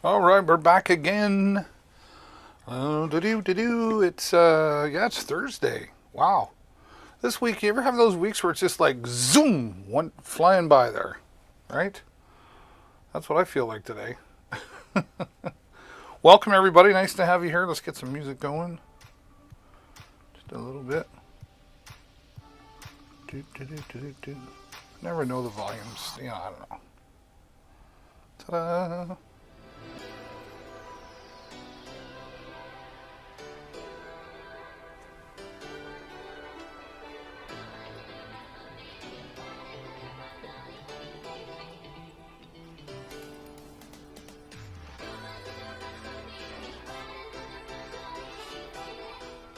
All right, we're back again. It's Thursday. Wow. This week, you ever have those weeks where it's just like zoom, one flying by there, right? That's what I feel like today. Welcome everybody. Nice to have you here. Let's get some music going. Just a little bit. Never know the volumes. I don't know. Ta-da.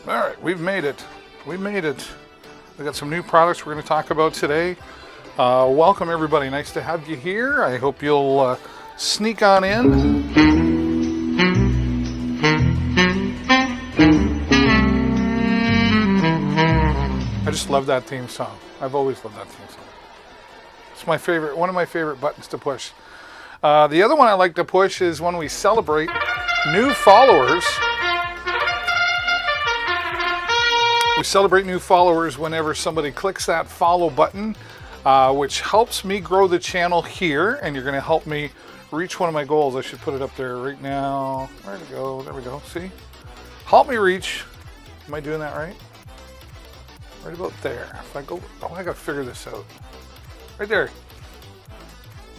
All right, we've made it. We made it. We got some new products we're going to talk about today. Welcome everybody. Nice to have you here. I hope you'll sneak on in. I just love that theme song. I've always loved that theme song. It's my favorite, one of my favorite buttons to push. The other one I like to push is when we celebrate new followers. We celebrate new followers whenever somebody clicks that follow button, which helps me grow the channel here, and you're going to help me reach one of my goals. I should put it up there right now. Where'd it go? There we go. See? Help me reach. Am I doing that right? Right about there. If I go, I got to figure this out. Right there.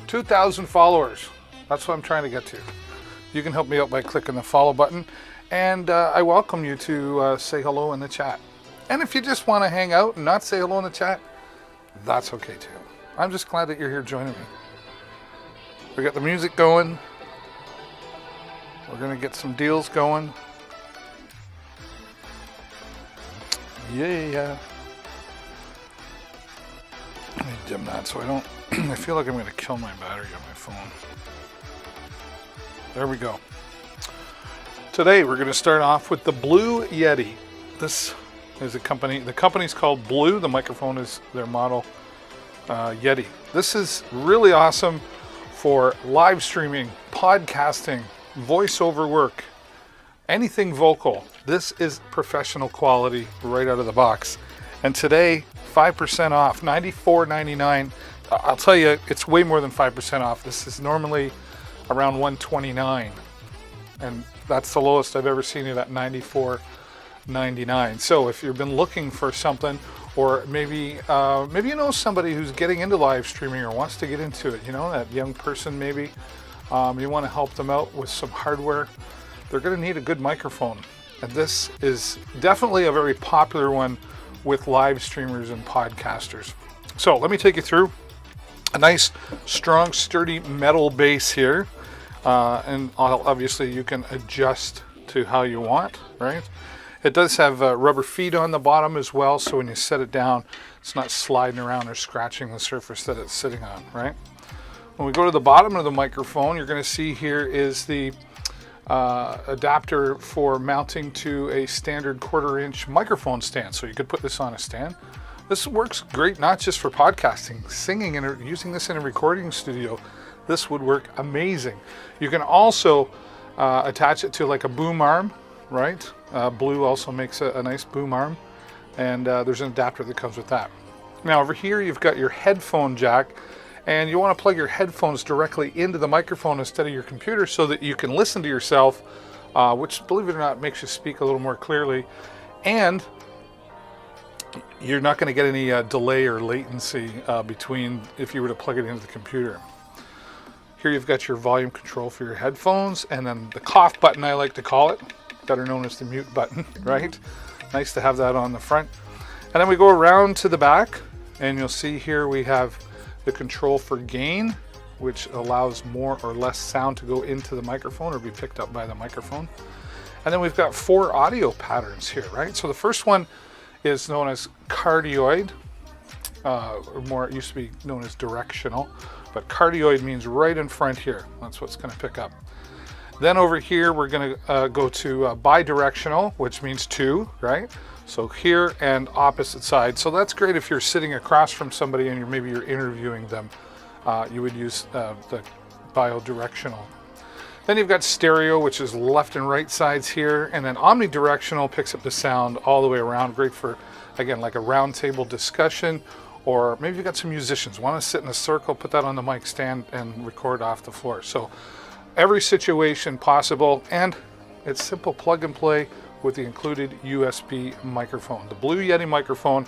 2,000 followers. That's what I'm trying to get to. You can help me out by clicking the follow button, and I welcome you to say hello in the chat. And if you just want to hang out and not say hello in the chat, that's okay too. I'm just glad that you're here joining me. We got the music going. We're going to get some deals going. Yeah. Let me dim that so I don't... I feel like I'm going to kill my battery on my phone. There we go. Today we're going to start off with the Blue Yeti. This is a company. The company's called Blue. The microphone is their model Yeti. This is really awesome for live streaming, podcasting, voiceover work, anything vocal. This is professional quality right out of the box. And today, 5% off, $94.99. I'll tell you, it's way more than 5% off. This is normally around $129, and that's the lowest I've ever seen it at $94.99. So if you've been looking for something, or maybe you know somebody who's getting into live streaming or wants to get into it, that young person maybe, you want to help them out with some hardware, they're going to need a good microphone. And this is definitely a very popular one with live streamers and podcasters. So let me take you through a nice, strong, sturdy metal base here. And obviously you can adjust to how you want, right? It does have rubber feet on the bottom as well, so when you set it down, it's not sliding around or scratching the surface that it's sitting on, right? When we go to the bottom of the microphone, you're going to see here is the adapter for mounting to a standard 1/4-inch microphone stand. So you could put this on a stand. This works great, not just for podcasting, singing, and using this in a recording studio. This would work amazing. You can also attach it to like a boom arm, right? Blue also makes a nice boom arm, and there's an adapter that comes with that. Now over here you've got your headphone jack, and you want to plug your headphones directly into the microphone instead of your computer so that you can listen to yourself, which, believe it or not, makes you speak a little more clearly, and you're not going to get any delay or latency between if you were to plug it into the computer. Here you've got your volume control for your headphones, and then the cough button, I like to call it, better known as the mute button, right? Nice to have that on the front. And then we go around to the back, and you'll see here we have the control for gain, which allows more or less sound to go into the microphone or be picked up by the microphone. And then we've got 4 audio patterns here, right? So the first one is known as cardioid, or more, it used to be known as directional, but cardioid means right in front here. That's what's going to pick up. Then over here, we're going to go to bidirectional, which means 2, right? So here and opposite side. So that's great if you're sitting across from somebody and maybe you're interviewing them. You would use the bidirectional. Then you've got stereo, which is left and right sides here, and then omnidirectional picks up the sound all the way around. Great for, again, like a round table discussion, or maybe you've got some musicians want to sit in a circle, put that on the mic stand and record off the floor. So every situation possible, and it's simple plug and play with the included USB microphone. The Blue Yeti microphone,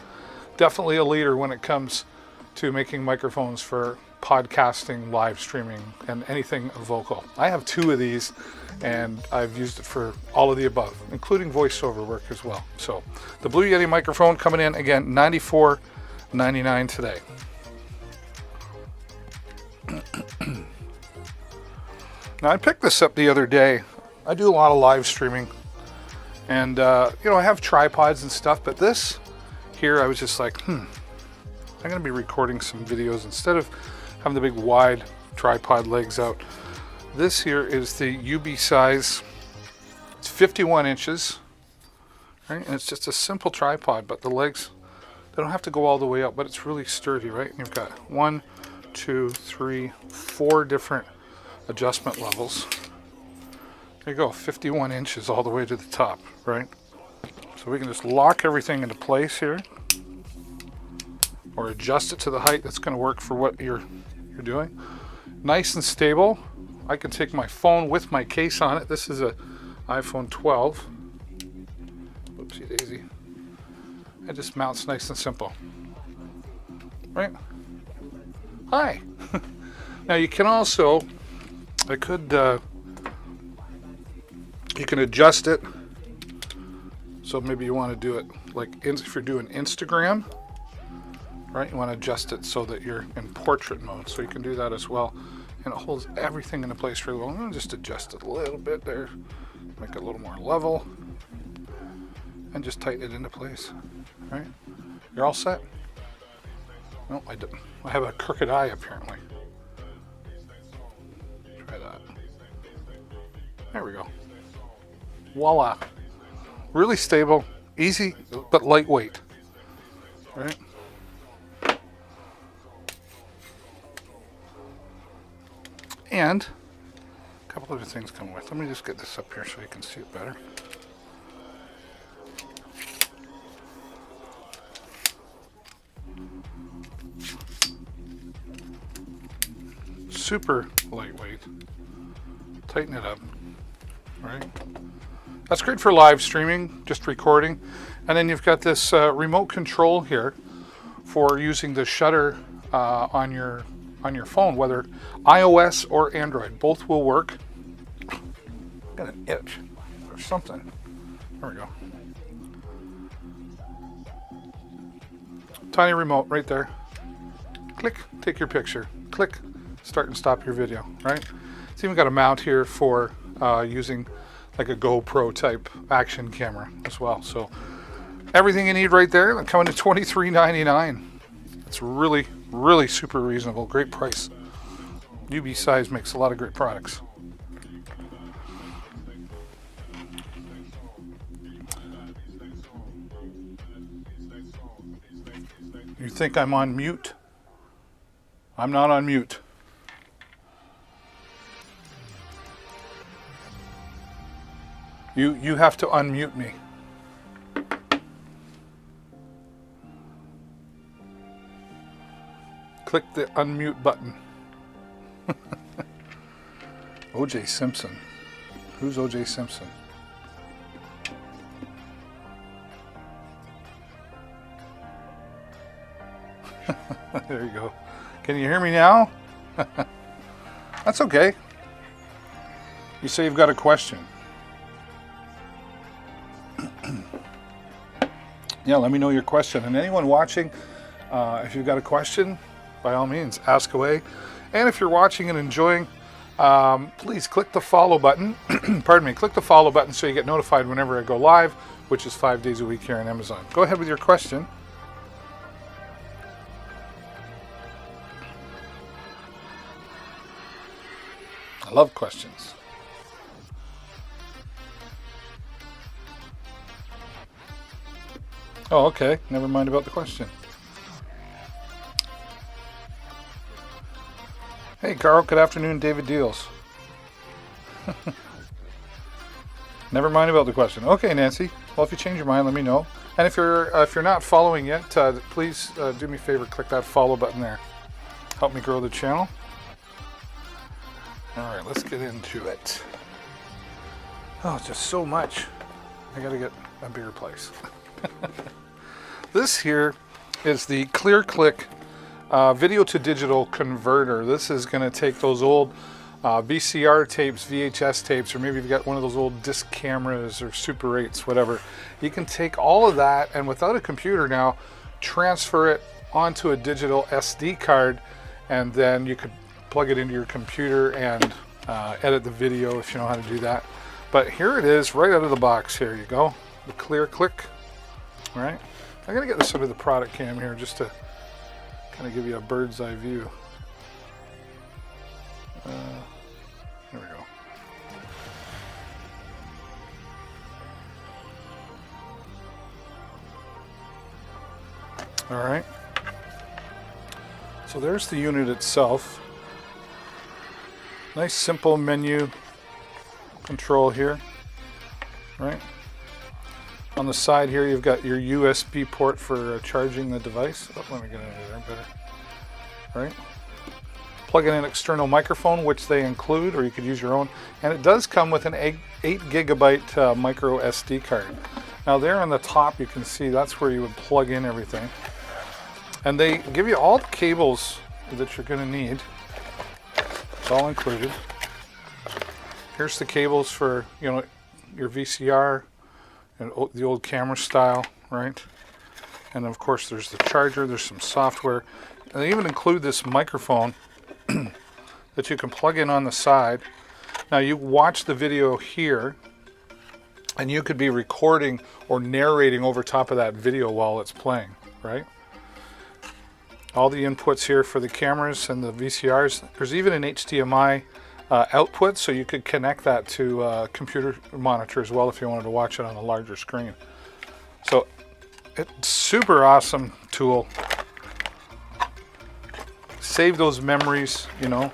definitely a leader when it comes to making microphones for podcasting, live streaming, and anything vocal. I have 2 of these, and I've used it for all of the above, including voiceover work as well. So the Blue Yeti microphone coming in, again, $94.99 today. Now, I picked this up the other day. I do a lot of live streaming, and I have tripods and stuff, but this here, I was just like, I'm going to be recording some videos instead of having the big wide tripod legs out. This here is the UB size. It's 51 inches, right? And it's just a simple tripod, but the legs, they don't have to go all the way up, but it's really sturdy, right? And you've got 1, 2, 3, 4 different adjustment levels. There you go, 51 inches all the way to the top, right? So we can just lock everything into place here, or adjust it to the height that's going to work for what you're doing. Nice and stable. I can take my phone with my case on it. This is a iPhone 12. Whoopsie daisy. It just mounts nice and simple. Right? Hi. Now you can also, you can adjust it. So maybe you want to do it like if you're doing Instagram, right? You want to adjust it so that you're in portrait mode. So you can do that as well. And it holds everything into place really well. I'm going to just adjust it a little bit there. Make it a little more level. And just tighten it into place, right? You're all set? No, I didn't. I have a crooked eye apparently. Try that. There we go. Voila. Really stable, easy, but lightweight, right? And a couple other things come with. Let me just get this up here so you can see it better. Super lightweight. Tighten it up, right? That's great for live streaming, just recording. And then you've got this remote control here for using the shutter on your phone, whether iOS or Android. Both will work. Got an itch or something. There we go. Tiny remote right there. Click, take your picture. Click, start and stop your video, right? It's even got a mount here for using like a GoPro type action camera as well. So everything you need right there, coming to $23.99. It's really, really super reasonable. Great price. UB Size makes a lot of great products. You think I'm on mute? I'm not on mute. You have to unmute me. Click the unmute button. O.J. Simpson. Who's O.J. Simpson? There you go. Can you hear me now? That's okay. You say you've got a question. Yeah, let me know your question. And anyone watching, if you've got a question, by all means, ask away. And if you're watching and enjoying, please click the follow button. Pardon me, click the follow button so you get notified whenever I go live, which is 5 days a week here on Amazon. Go ahead with your question. I love questions. Oh, okay. Never mind about the question. Hey, Carl. Good afternoon, David Deals. Never mind about the question. Okay, Nancy. Well, if you change your mind, let me know. And if you're not following yet, please do me a favor, click that follow button there. Help me grow the channel. All right, let's get into it. Oh, just so much. I gotta get a bigger place. This here is the ClearClick video to digital converter. This is going to take those old VCR tapes, VHS tapes, or maybe you've got one of those old disc cameras or Super 8s, whatever. You can take all of that and without a computer now, transfer it onto a digital SD card, and then you could plug it into your computer and edit the video if you know how to do that. But here it is right out of the box. Here you go, the ClearClick. All right, I'm gonna get this under the product cam here just to kind of give you a bird's eye view. Here we go. All right. So there's the unit itself. Nice simple menu control here, right? On the side here, you've got your USB port for charging the device. Oh, let me get into there better. Right? Plug in an external microphone, which they include, or you could use your own. And it does come with an 8 gigabyte micro SD card. Now there on the top, you can see that's where you would plug in everything. And they give you all the cables that you're going to need. It's all included. Here's the cables for, you know, your VCR and the old camera style, right? And of course there's the charger, there's some software. And they even include this microphone that you can plug in on the side. Now you watch the video here and you could be recording or narrating over top of that video while it's playing, right? All the inputs here for the cameras and the VCRs. There's even an HDMI output, so you could connect that to a computer monitor as well if you wanted to watch it on a larger screen. So it's super awesome tool. Save those memories, you know,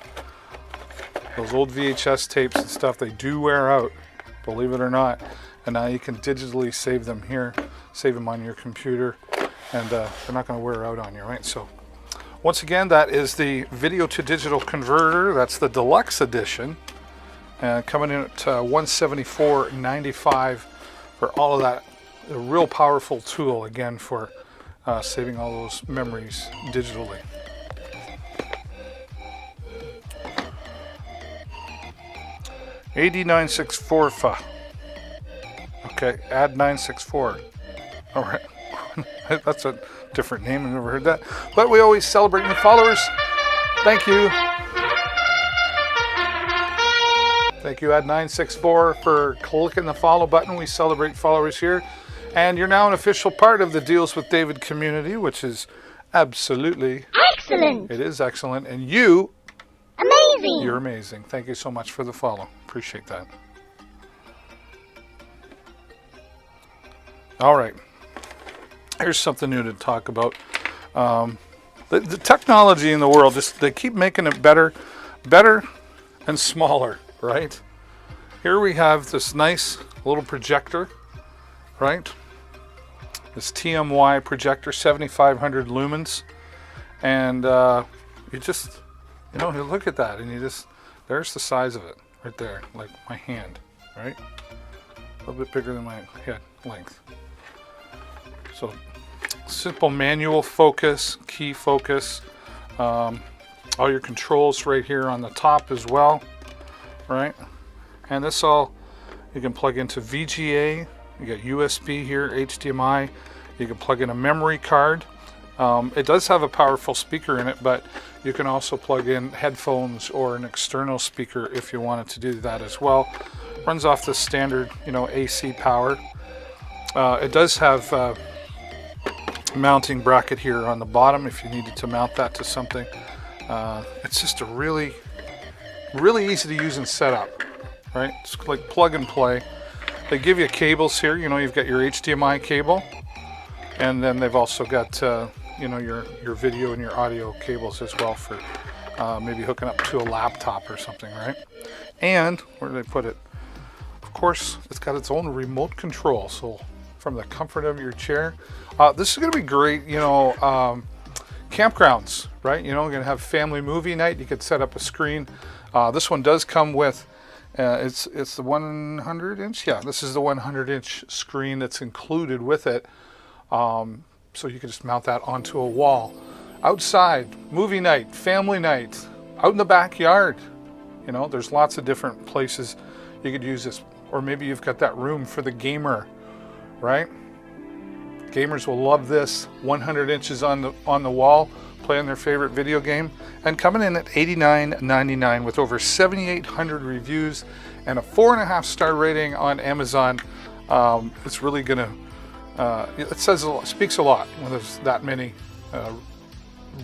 those old VHS tapes and stuff, they do wear out, believe it or not. And now you can digitally save them here, save them on your computer, and they're not going to wear out on you, right? So once again, that is the video to digital converter. That's the deluxe edition, coming in at $174.95 for all of that. A real powerful tool again for saving all those memories digitally. AD964FA. Okay, add 964. All right. That's a different name. I've never heard that. But we always celebrate new followers. Thank you. Thank you, Add964, for clicking the follow button. We celebrate followers here. And you're now an official part of the Deals with David community, which is absolutely excellent. It is excellent. And you, amazing. You're amazing. Thank you so much for the follow. Appreciate that. All right. Here's something new to talk about. The technology in the world, they keep making it better and smaller, right? Here we have this nice little projector, right? This TMY projector, 7,500 lumens. And you just, you know, you look at that and there's the size of it right there, like my hand, right? A little bit bigger than my head length. So simple manual focus, key focus, all your controls right here on the top as well, right? And this all you can plug into VGA. You got USB here, HDMI. You can plug in a memory card. It does have a powerful speaker in it, but you can also plug in headphones or an external speaker if you wanted to do that as well. Runs off the standard, you know, AC power. It does have mounting bracket here on the bottom if you needed to mount that to something. It's just a really easy to use and set up, right? It's like plug and play. They give you cables here. You know, you've got your HDMI cable, and then they've also got you know, your video and your audio cables as well for maybe hooking up to a laptop or something, right? And where did I put it? Of course, it's got its own remote control. So from the comfort of your chair, this is going to be great, campgrounds, right? You're going to have family movie night. You could set up a screen. This one does come with, it's the 100 inch. Yeah, this is the 100 inch screen that's included with it. So you can just mount that onto a wall. Outside, movie night, family night, out in the backyard. There's lots of different places you could use this. Or maybe you've got that room for the gamer, right? Gamers will love this. 100 inches on the wall, playing their favorite video game, and coming in at $89.99 with over 7,800 reviews and a 4.5 star rating on Amazon. It's really gonna. It speaks a lot when there's that many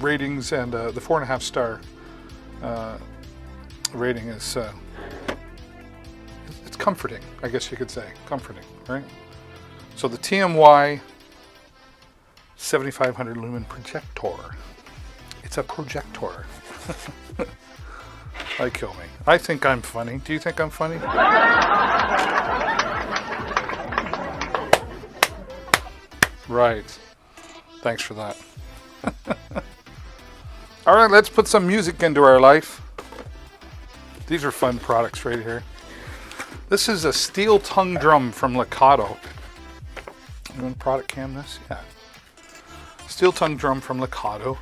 ratings, and the 4.5 star rating is. It's comforting, I guess you could say. Comforting, right? So the TMY 7500 lumen projector. It's a projector. Kill me. I think I'm funny. Do you think I'm funny? Right. Thanks for that. All right, let's put some music into our life. These are fun products right here. This is a steel tongue drum from Lakato. You want to product cam this? Yeah. Steel tongue drum from Lakato.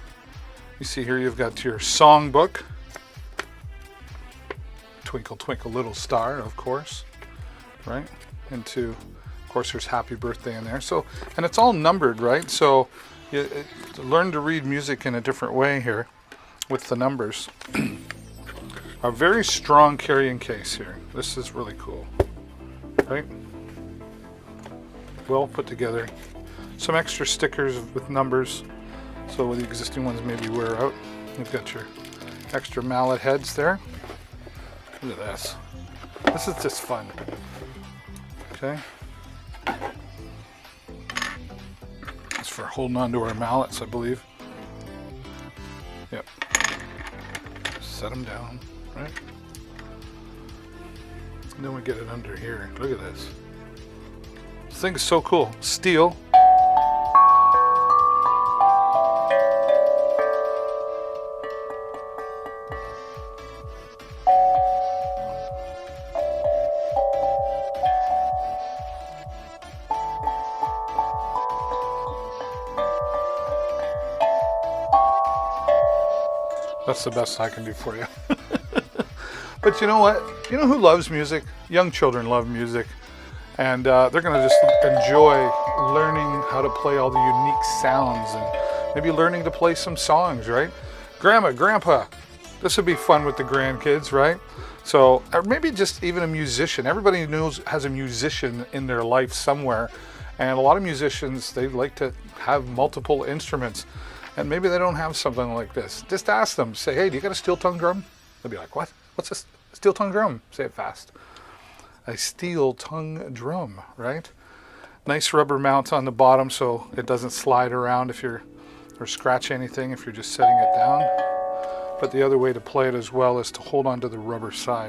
You see here you've got your songbook. Twinkle, twinkle, little star, of course. Right? Of course, there's happy birthday in there. So, and it's all numbered, right? So you learn to read music in a different way here with the numbers. A very strong carrying case here. This is really cool, right? Well put together. Some extra stickers with numbers, so the existing ones maybe wear out. You've got your extra mallet heads there. Look at this. This is just fun. Okay. It's for holding on to our mallets, I believe. Yep. Set them down, right? And then we get it under here. Look at this. This thing is so cool. Steel. That's the best I can do for you. But you know what? You know who loves music? Young children love music. And they're going to just enjoy learning how to play all the unique sounds and maybe learning to play some songs, right? Grandma, Grandpa, this would be fun with the grandkids, right? So, or maybe just even a musician. Everybody has a musician in their life somewhere. And a lot of musicians, they like to have multiple instruments. And maybe they don't have something like this. Just ask them. Say, hey, do you got a steel tongue drum? They'll be like, what? What's a steel tongue drum? Say it fast. A steel tongue drum, right? Nice rubber mount on the bottom so it doesn't slide around or scratch anything if you're just setting it down. But the other way to play it as well is to hold onto the rubber side.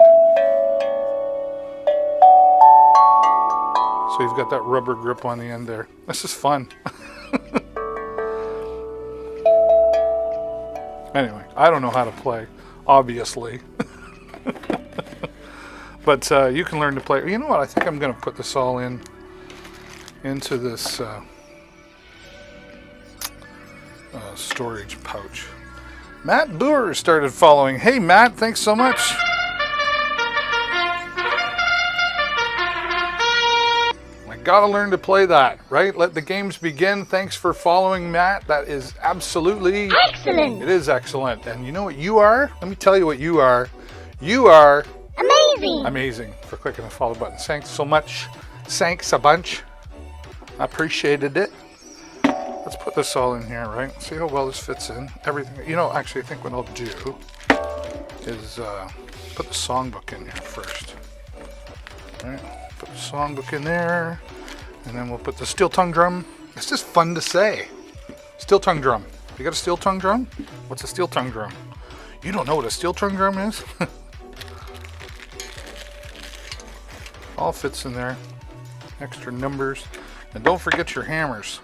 So you've got that rubber grip on the end there. This is fun. Anyway, I don't know how to play, obviously. But you can learn to play. You know what? I think I'm going to put this all into this storage pouch. Matt Boer started following. Hey, Matt, thanks so much. Gotta learn to play that, right? Let the games begin. Thanks for following, Matt. That is absolutely excellent. It is excellent. And you know what you are? Let me tell you what you are. You are amazing. Amazing for clicking the follow button. Thanks so much. Thanks a bunch. I appreciated it. Let's put this all in here, right? See how well this fits in. Everything. Actually, I think what I'll do is put the songbook in here first. All right. Put the songbook in there, and then we'll put the steel tongue drum. It's just fun to say. Steel tongue drum. You got a steel tongue drum? What's a steel tongue drum? You don't know what a steel trunk drum is? All fits in there. Extra numbers. And don't forget your hammers.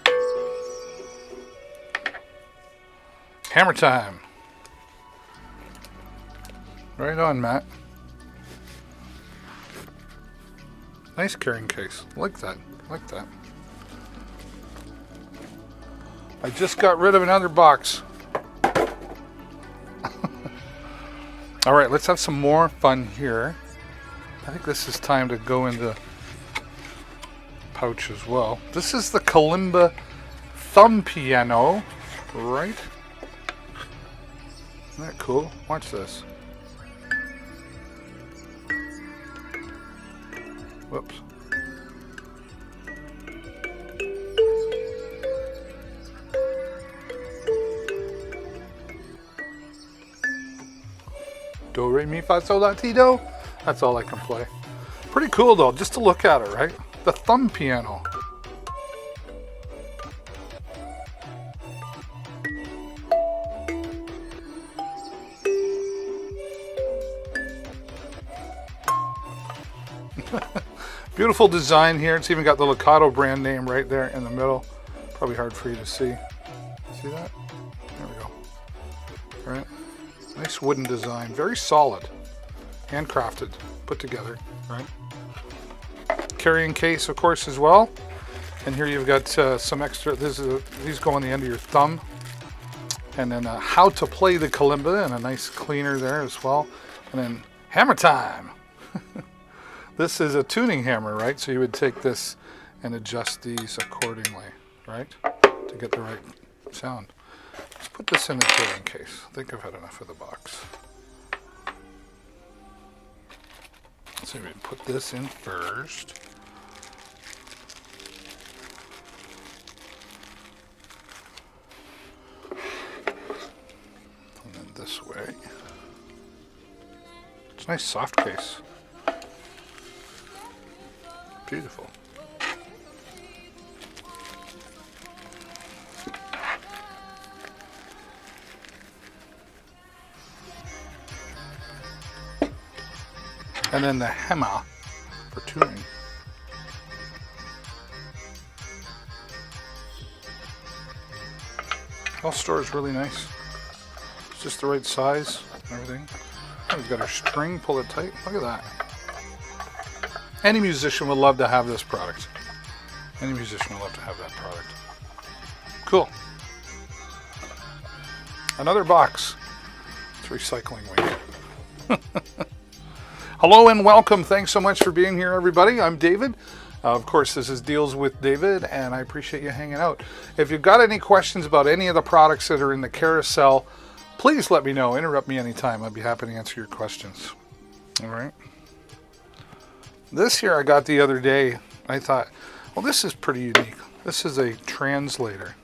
Hammer time. Right on, Matt. Nice carrying case. Like that. Like that. I just got rid of another box. All right, let's have some more fun here. I think this is time to go into pouch as well. This is the Kalimba thumb piano, right? Isn't that cool? Watch this. Whoops. Do, re, mi, fa, sol, la, ti, do. That's all I can play. Pretty cool though, just to look at it, right? The thumb piano. Beautiful design here. It's even got the Lakato brand name right there in the middle. Probably hard for you to see. See that? There we go. All right. Nice wooden design. Very solid. Handcrafted. Put together. Right. Carrying case, of course, as well. And here you've got some extra. These go on the end of your thumb. And then how to play the kalimba, and a nice cleaner there as well. And then hammer time. This is a tuning hammer, right? So you would take this and adjust these accordingly, right? To get the right sound. Let's put this in the carrying case. I think I've had enough of the box. So we put this in first. And then this way. It's a nice soft case. Beautiful. And then the hammer for tuning. All stores really nice. It's just the right size and everything. Oh, we've got our string, pull it tight. Look at that. Any musician would love to have this product. Any musician would love to have that product. Cool. Another box. It's recycling week. Hello and welcome. Thanks so much for being here, everybody. I'm David. Of course, this is Deals with David, and I appreciate you hanging out. If you've got any questions about any of the products that are in the carousel, please let me know. Interrupt me anytime. I'd be happy to answer your questions. All right. This here I got the other day. I thought, well, this is pretty unique. This is a translator,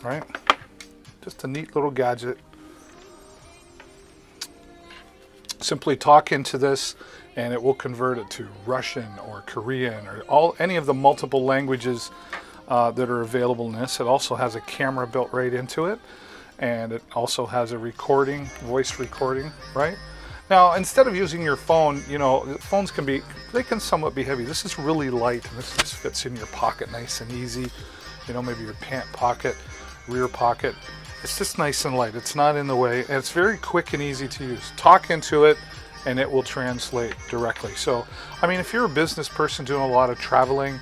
right? Just a neat little gadget. Simply talk into this and it will convert it to Russian or Korean or any of the multiple languages that are available in this. It also has a camera built right into it, and it also has a recording, voice recording, right? Now, instead of using your phone, you know, phones they can somewhat be heavy. This is really light, and this just fits in your pocket nice and easy. You know, maybe your pant pocket, rear pocket. It's just nice and light. It's not in the way, and it's very quick and easy to use. Talk into it, and it will translate directly. So, I mean, if you're a business person doing a lot of traveling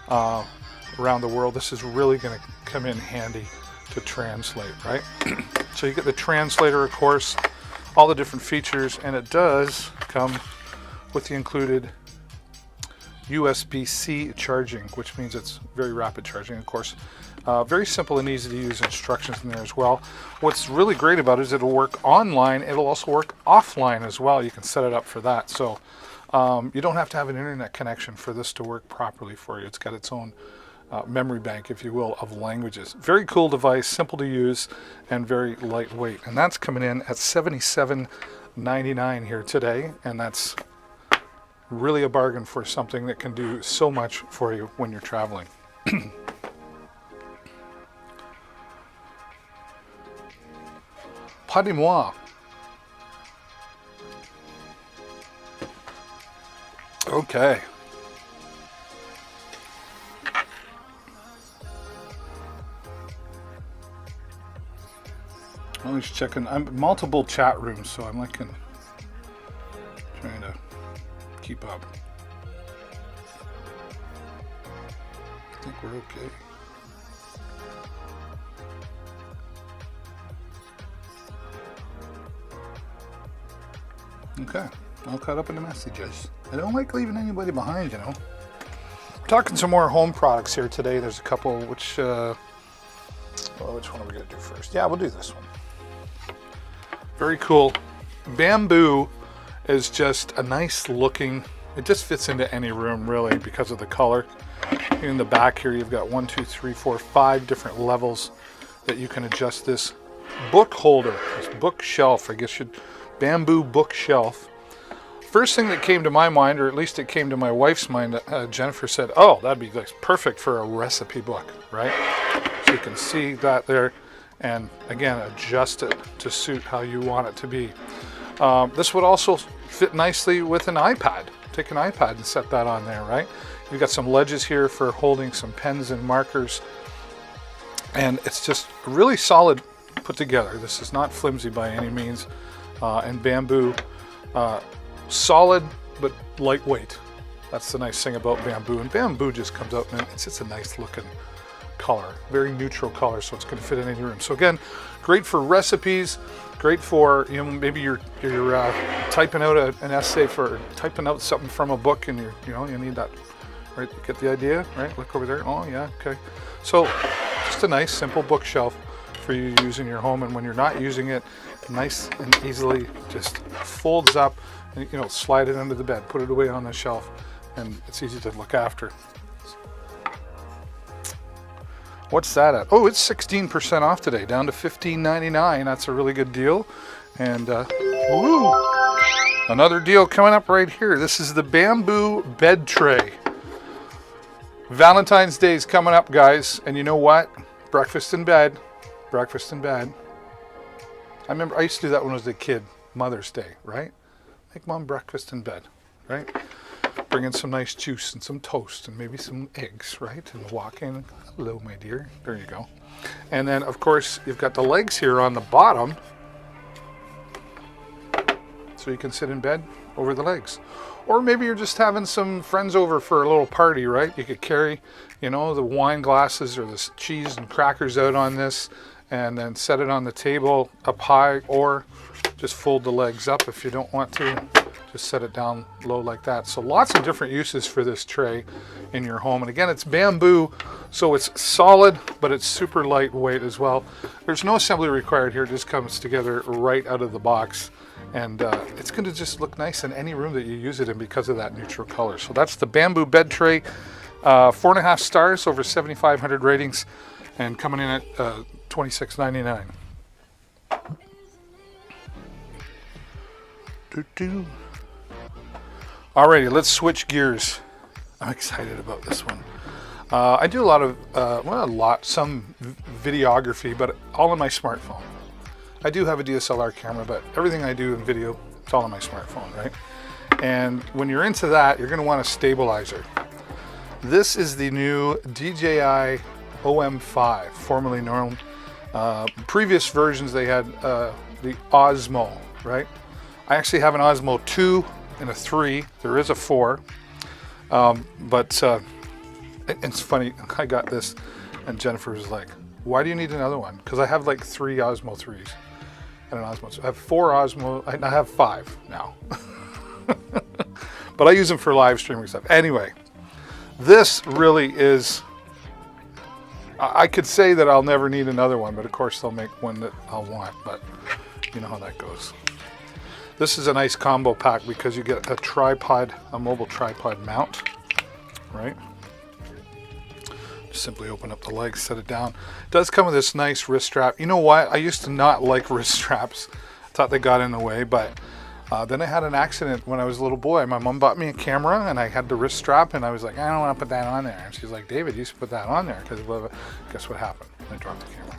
around the world, this is really going to come in handy to translate, right? So you get the translator, of course, all the different features, and it does come with the included USB-C charging, which means it's very rapid charging, of course. Very simple and easy to use instructions in there as well. What's really great about it is it'll work online. It'll also work offline as well. You can set it up for that. So you don't have to have an internet connection for this to work properly for you. It's got its own memory bank, if you will, of languages. Very cool device, simple to use, and very lightweight. And that's coming in at $77.99 here today, and that's really a bargain for something that can do so much for you when you're traveling. Pas-de-moi. Okay. Always checking. I'm multiple chat rooms, so I'm like trying to keep up. I think we're okay. Okay, all caught up in the messages. I don't like leaving anybody behind, you know. Talking some more home products here today. There's a couple. Which one are we gonna do first? Yeah, we'll do this one. Very cool. Bamboo is just a nice looking. It just fits into any room really because of the color. In the back here, you've got 1, 2, 3, 4, 5 different levels that you can adjust this book holder, this bookshelf. I guess bamboo bookshelf. First thing that came to my mind, or at least it came to my wife's mind, Jennifer said, "Oh, that'd be like perfect for a recipe book, right?" So you can see that there, and again, adjust it to suit how you want it to be. This would also fit nicely with an iPad. Take an iPad and set that on there, right? You've got some ledges here for holding some pens and markers, and it's just really solid put together. This is not flimsy by any means, and bamboo, solid but lightweight. That's the nice thing about bamboo, and bamboo just comes out and it's just a nice looking color, very neutral color, so it's going to fit in any room. So again, great for recipes, great for, you know, maybe you're typing out an essay for typing out something from a book, and you need that, right? You get the idea, right? Look over there. Oh yeah, okay. So just a nice simple bookshelf for you to use in your home, and when you're not using it, nice and easily just folds up, and slide it under the bed, put it away on the shelf, and it's easy to look after. What's that at? Oh, it's 16% off today, down to $15.99. That's a really good deal. And woo, another deal coming up right here. This is the bamboo bed tray. Valentine's Day is coming up, guys, and you know what? Breakfast in bed. Breakfast in bed. I remember I used to do that when I was a kid. Mother's Day, right? Make mom breakfast in bed, right? Bring in some nice juice and some toast and maybe some eggs, right? And walk in. Hello, my dear. There you go. And then, of course, you've got the legs here on the bottom, so you can sit in bed over the legs. Or maybe you're just having some friends over for a little party, right? You could carry, the wine glasses or the cheese and crackers out on this, and then set it on the table up high, or just fold the legs up if you don't want to. Just set it down low like that. So lots of different uses for this tray in your home. And again, it's bamboo, so it's solid, but it's super lightweight as well. There's no assembly required here. It just comes together right out of the box. And it's going to just look nice in any room that you use it in because of that neutral color. So that's the bamboo bed tray. 4.5 stars, over 7,500 ratings, and coming in at $26.99. Alrighty, let's switch gears. I'm excited about this one. I do a lot of, some videography, but all on my smartphone. I do have a DSLR camera, but everything I do in video, it's all on my smartphone, right? And when you're into that, you're going to want a stabilizer. This is the new DJI OM5, formerly known. Previous versions, they had the Osmo, right? I actually have an Osmo 2 and a 3. There is a 4. But it's funny, I got this, and Jennifer was like, "Why do you need another one?" Because I have like 3 Osmo 3s and an Osmo. So I have 4 Osmo, I have 5 now. But I use them for live streaming stuff. Anyway, this really is, I could say that I'll never need another one, but of course they'll make one that I'll want, but you know how that goes. This is a nice combo pack because you get a tripod, a mobile tripod mount, right? Just simply open up the legs, set it down. It does come with this nice wrist strap. You know what? I used to not like wrist straps. I thought they got in the way, but then I had an accident when I was a little boy. My mom bought me a camera and I had the wrist strap, and I was like, "I don't want to put that on there." And she's like, "David, you should put that on there," because guess what happened? I dropped the camera.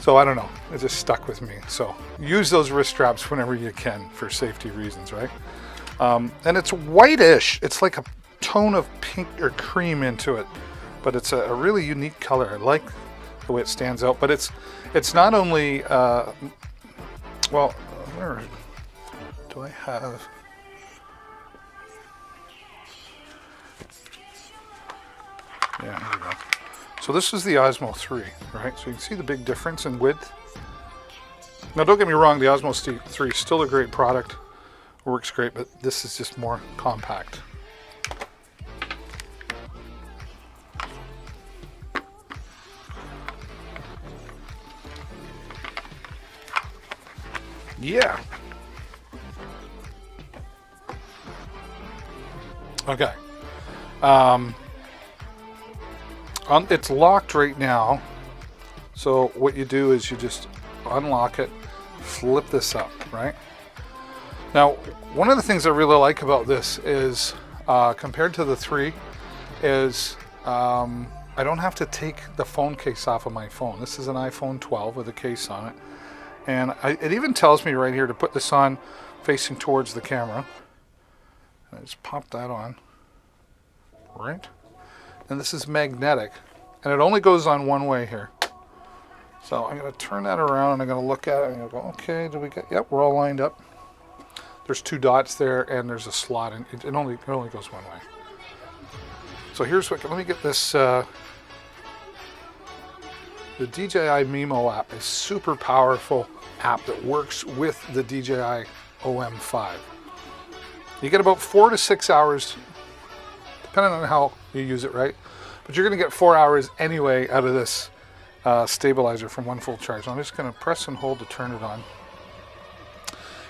So I don't know, it just stuck with me. So use those wrist straps whenever you can for safety reasons, right? And it's whitish. It's like a tone of pink or cream into it, but it's a really unique color. I like the way it stands out, but it's not only, well, where do I have? Yeah, here we go. So this is the Osmo 3, right? So you can see the big difference in width. Now don't get me wrong, the Osmo 3 is still a great product. Works great, but this is just more compact. Yeah. Okay. It's locked right now. So what you do is you just unlock it, flip this up, right? Now, one of the things I really like about this is, compared to the 3, is I don't have to take the phone case off of my phone. This is an iPhone 12 with a case on it. And it even tells me right here to put this on facing towards the camera. And I just pop that on, right? And this is magnetic, and it only goes on one way here. So I'm going to turn that around, and I'm going to look at it, and I'm going to go, okay, do we get, yep, we're all lined up. There's 2 dots there, and there's a slot, and it only goes one way. So here's what, let me get this, the DJI Mimo app is super powerful app that works with the DJI OM5. You get about 4 to 6 hours, depending on how you use it, right? But you're going to get 4 hours anyway out of this stabilizer from one full charge. So I'm just going to press and hold to turn it on.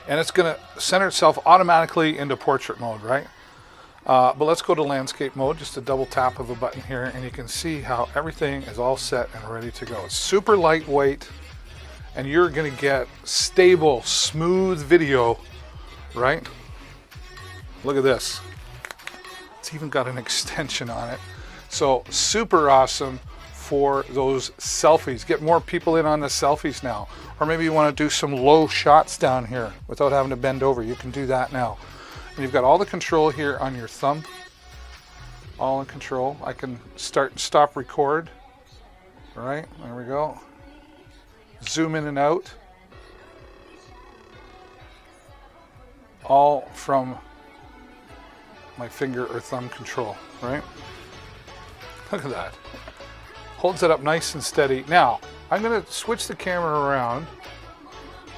And it's going to center itself automatically into portrait mode, right? But let's go to landscape mode, just a double tap of a button here, and you can see how everything is all set and ready to go. It's super lightweight, and you're going to get stable, smooth video, right? Look at this. It's even got an extension on it. So super awesome for those selfies. Get more people in on the selfies now. Or maybe you want to do some low shots down here without having to bend over. You can do that now. And you've got all the control here on your thumb. All in control. I can start and stop record. All right, there we go. Zoom in and out. All from my finger or thumb control, right? Look at that. Holds it up nice and steady. Now, I'm going to switch the camera around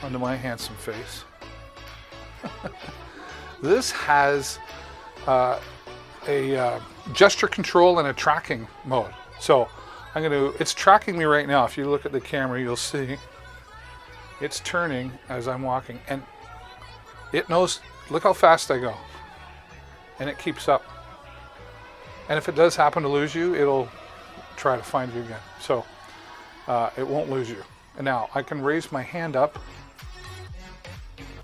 onto my handsome face. This has a gesture control and a tracking mode. So it's tracking me right now. If you look at the camera, you'll see it's turning as I'm walking, and it knows, look how fast I go. And it keeps up. And if it does happen to lose you, it'll try to find you again. So it won't lose you. And now I can raise my hand up.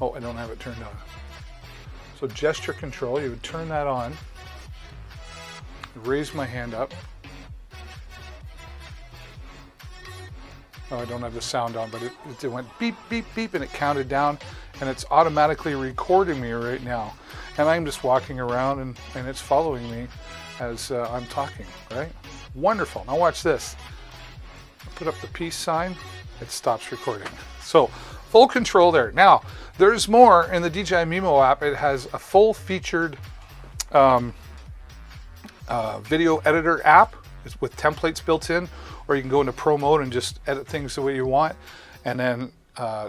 Oh, I don't have it turned on. So gesture control, you would turn that on. Raise my hand up. Oh, I don't have the sound on, but it went beep, beep, beep, and it counted down, and it's automatically recording me right now. And I'm just walking around, and it's following me as I'm talking, right? Wonderful. Now watch this. Put up the peace sign, it stops recording. So full control there. Now, there's more in the DJI Mimo app. It has a full-featured video editor app with templates built in, or you can go into pro mode and just edit things the way you want, and then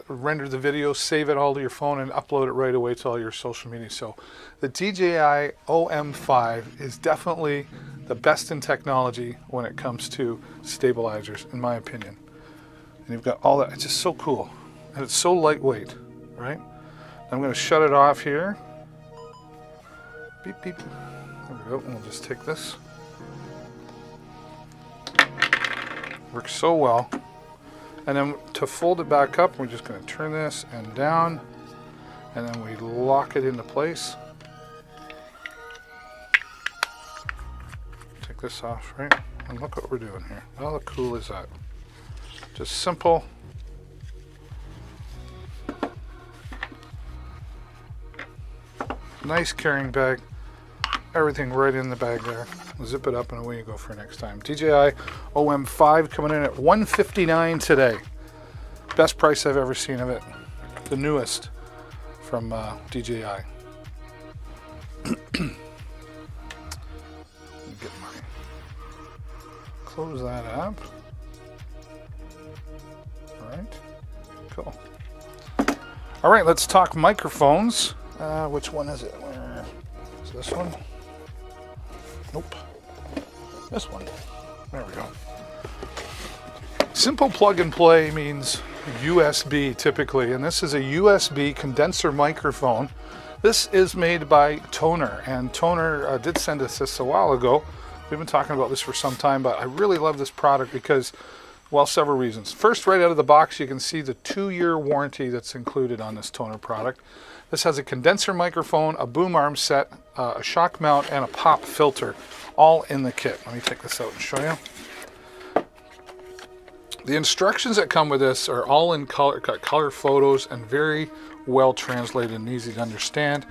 render the video, save it all to your phone, and upload it right away to all your social media. So the DJI OM5 is definitely the best in technology when it comes to stabilizers, in my opinion. And you've got all that. It's just so cool, and it's so lightweight, right? I'm going to shut it off here. Beep, beep. There we go. And we'll just take this. Works so well. And then to fold it back up, we're just going to turn this and down, and then we lock it into place. Take this off, right? And look what we're doing here. How cool is that? Just simple, Nice carrying bag. Everything right in the bag there. Zip it up and away you go for next time. DJI OM5 coming in at $159 today. Best price I've ever seen of it. The newest from DJI. Close that up. All right, cool. All right, let's talk microphones. Which one is it? Where is this one? Nope. This one. There we go. Simple plug and play means USB typically, and this is a USB condenser microphone. This is made by Tonor, and Tonor did send us this a while ago. We've been talking about this for some time, but I really love this product because, well, several reasons. First, right out of the box, you can see the 2-year warranty that's included on this Tonor product. This has a condenser microphone, a boom arm set, a shock mount, and a pop filter, all in the kit. Let me take this out and show you. The instructions that come with this are all in color, got color photos, and very well translated and easy to understand.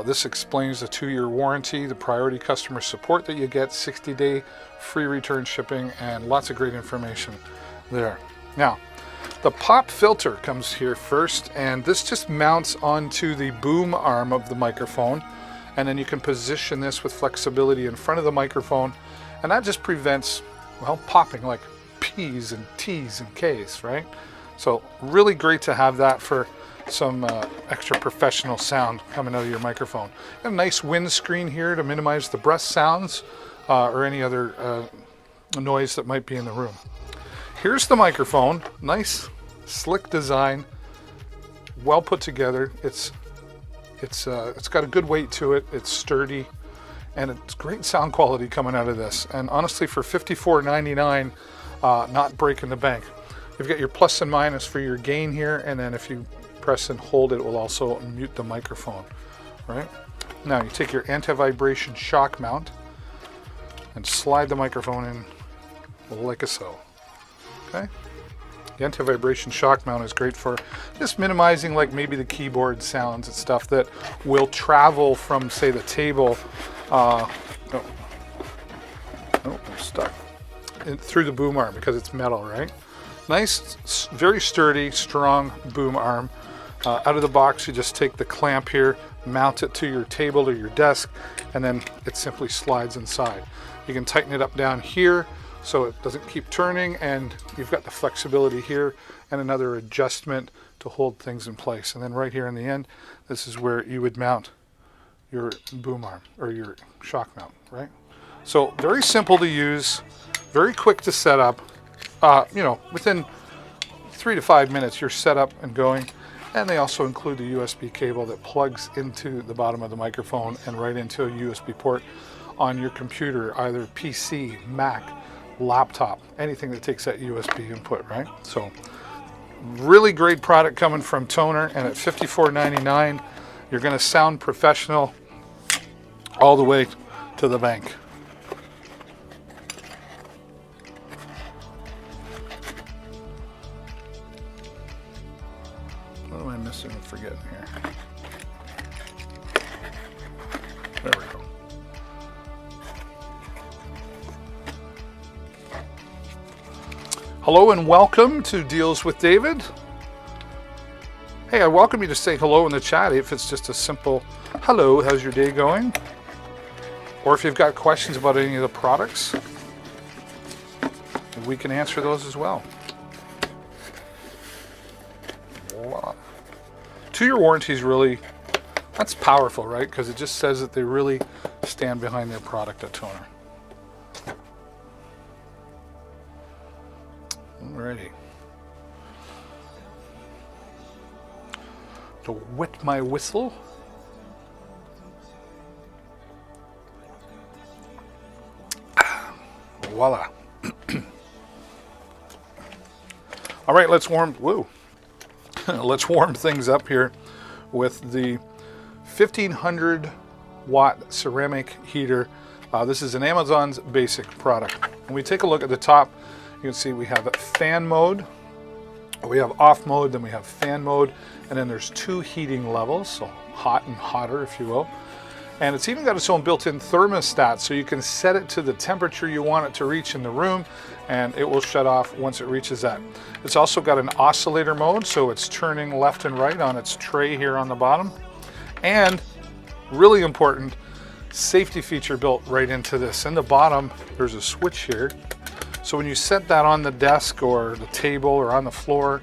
This explains the 2-year warranty, the priority customer support that you get, 60-day free return shipping, and lots of great information there. Now, the pop filter comes here first, and this just mounts onto the boom arm of the microphone, and then you can position this with flexibility in front of the microphone, and that just prevents, well, popping like P's and T's and K's, right? So really great to have that for some extra professional sound coming out of your microphone. A nice windscreen here to minimize the breath sounds or any other noise that might be in the room. Here's the microphone. Nice, slick design, well put together. It's got a good weight to it. It's sturdy, and it's great sound quality coming out of this. And honestly, for $54.99, not breaking the bank. You've got your plus and minus for your gain here, and then if you press and hold it will also mute the microphone. Right now, you take your anti-vibration shock mount and slide the microphone in like so. Okay, the anti-vibration shock mount is great for just minimizing like maybe the keyboard sounds and stuff that will travel from, say, the table. I'm stuck through the boom arm because it's metal, right? Nice, very sturdy, strong boom arm. Out of the box, you just take the clamp here, mount it to your table or your desk, and then it simply slides inside. You can tighten it up down here so it doesn't keep turning, and you've got the flexibility here and another adjustment to hold things in place. And then right here in the end, this is where you would mount your boom arm or your shock mount, right? So very simple to use, very quick to set up. Within 3 to 5 minutes, you're set up and going. And they also include the USB cable that plugs into the bottom of the microphone and right into a USB port on your computer, either PC, Mac, laptop, anything that takes that USB input, right? So really great product coming from Tonor, and at $54.99, you're going to sound professional all the way to the bank. What am I missing and forgetting here? There we go. Hello and welcome to Deals with David. Hey, I welcome you to say hello in the chat if it's just a simple hello, how's your day going? Or if you've got questions about any of the products, we can answer those as well. Voila. 2-year warranty is really, that's powerful, right? Because it just says that they really stand behind their product at Tonor. Alrighty. To wet my whistle. Voila. All right, let's warm things up here with the 1500 watt ceramic heater. This is an Amazon's basic product. When we take a look at the top, you can see we have a fan mode, We have off mode, then we have fan mode, and then there's 2 heating levels, so hot and hotter, if you will. And it's even got its own built-in thermostat, so you can set it to the temperature you want it to reach in the room, and it will shut off once it reaches that. It's also got an oscillator mode, so it's turning left and right on its tray here on the bottom. And really important, safety feature built right into this. In the bottom, there's a switch here. So when you set that on the desk or the table or on the floor,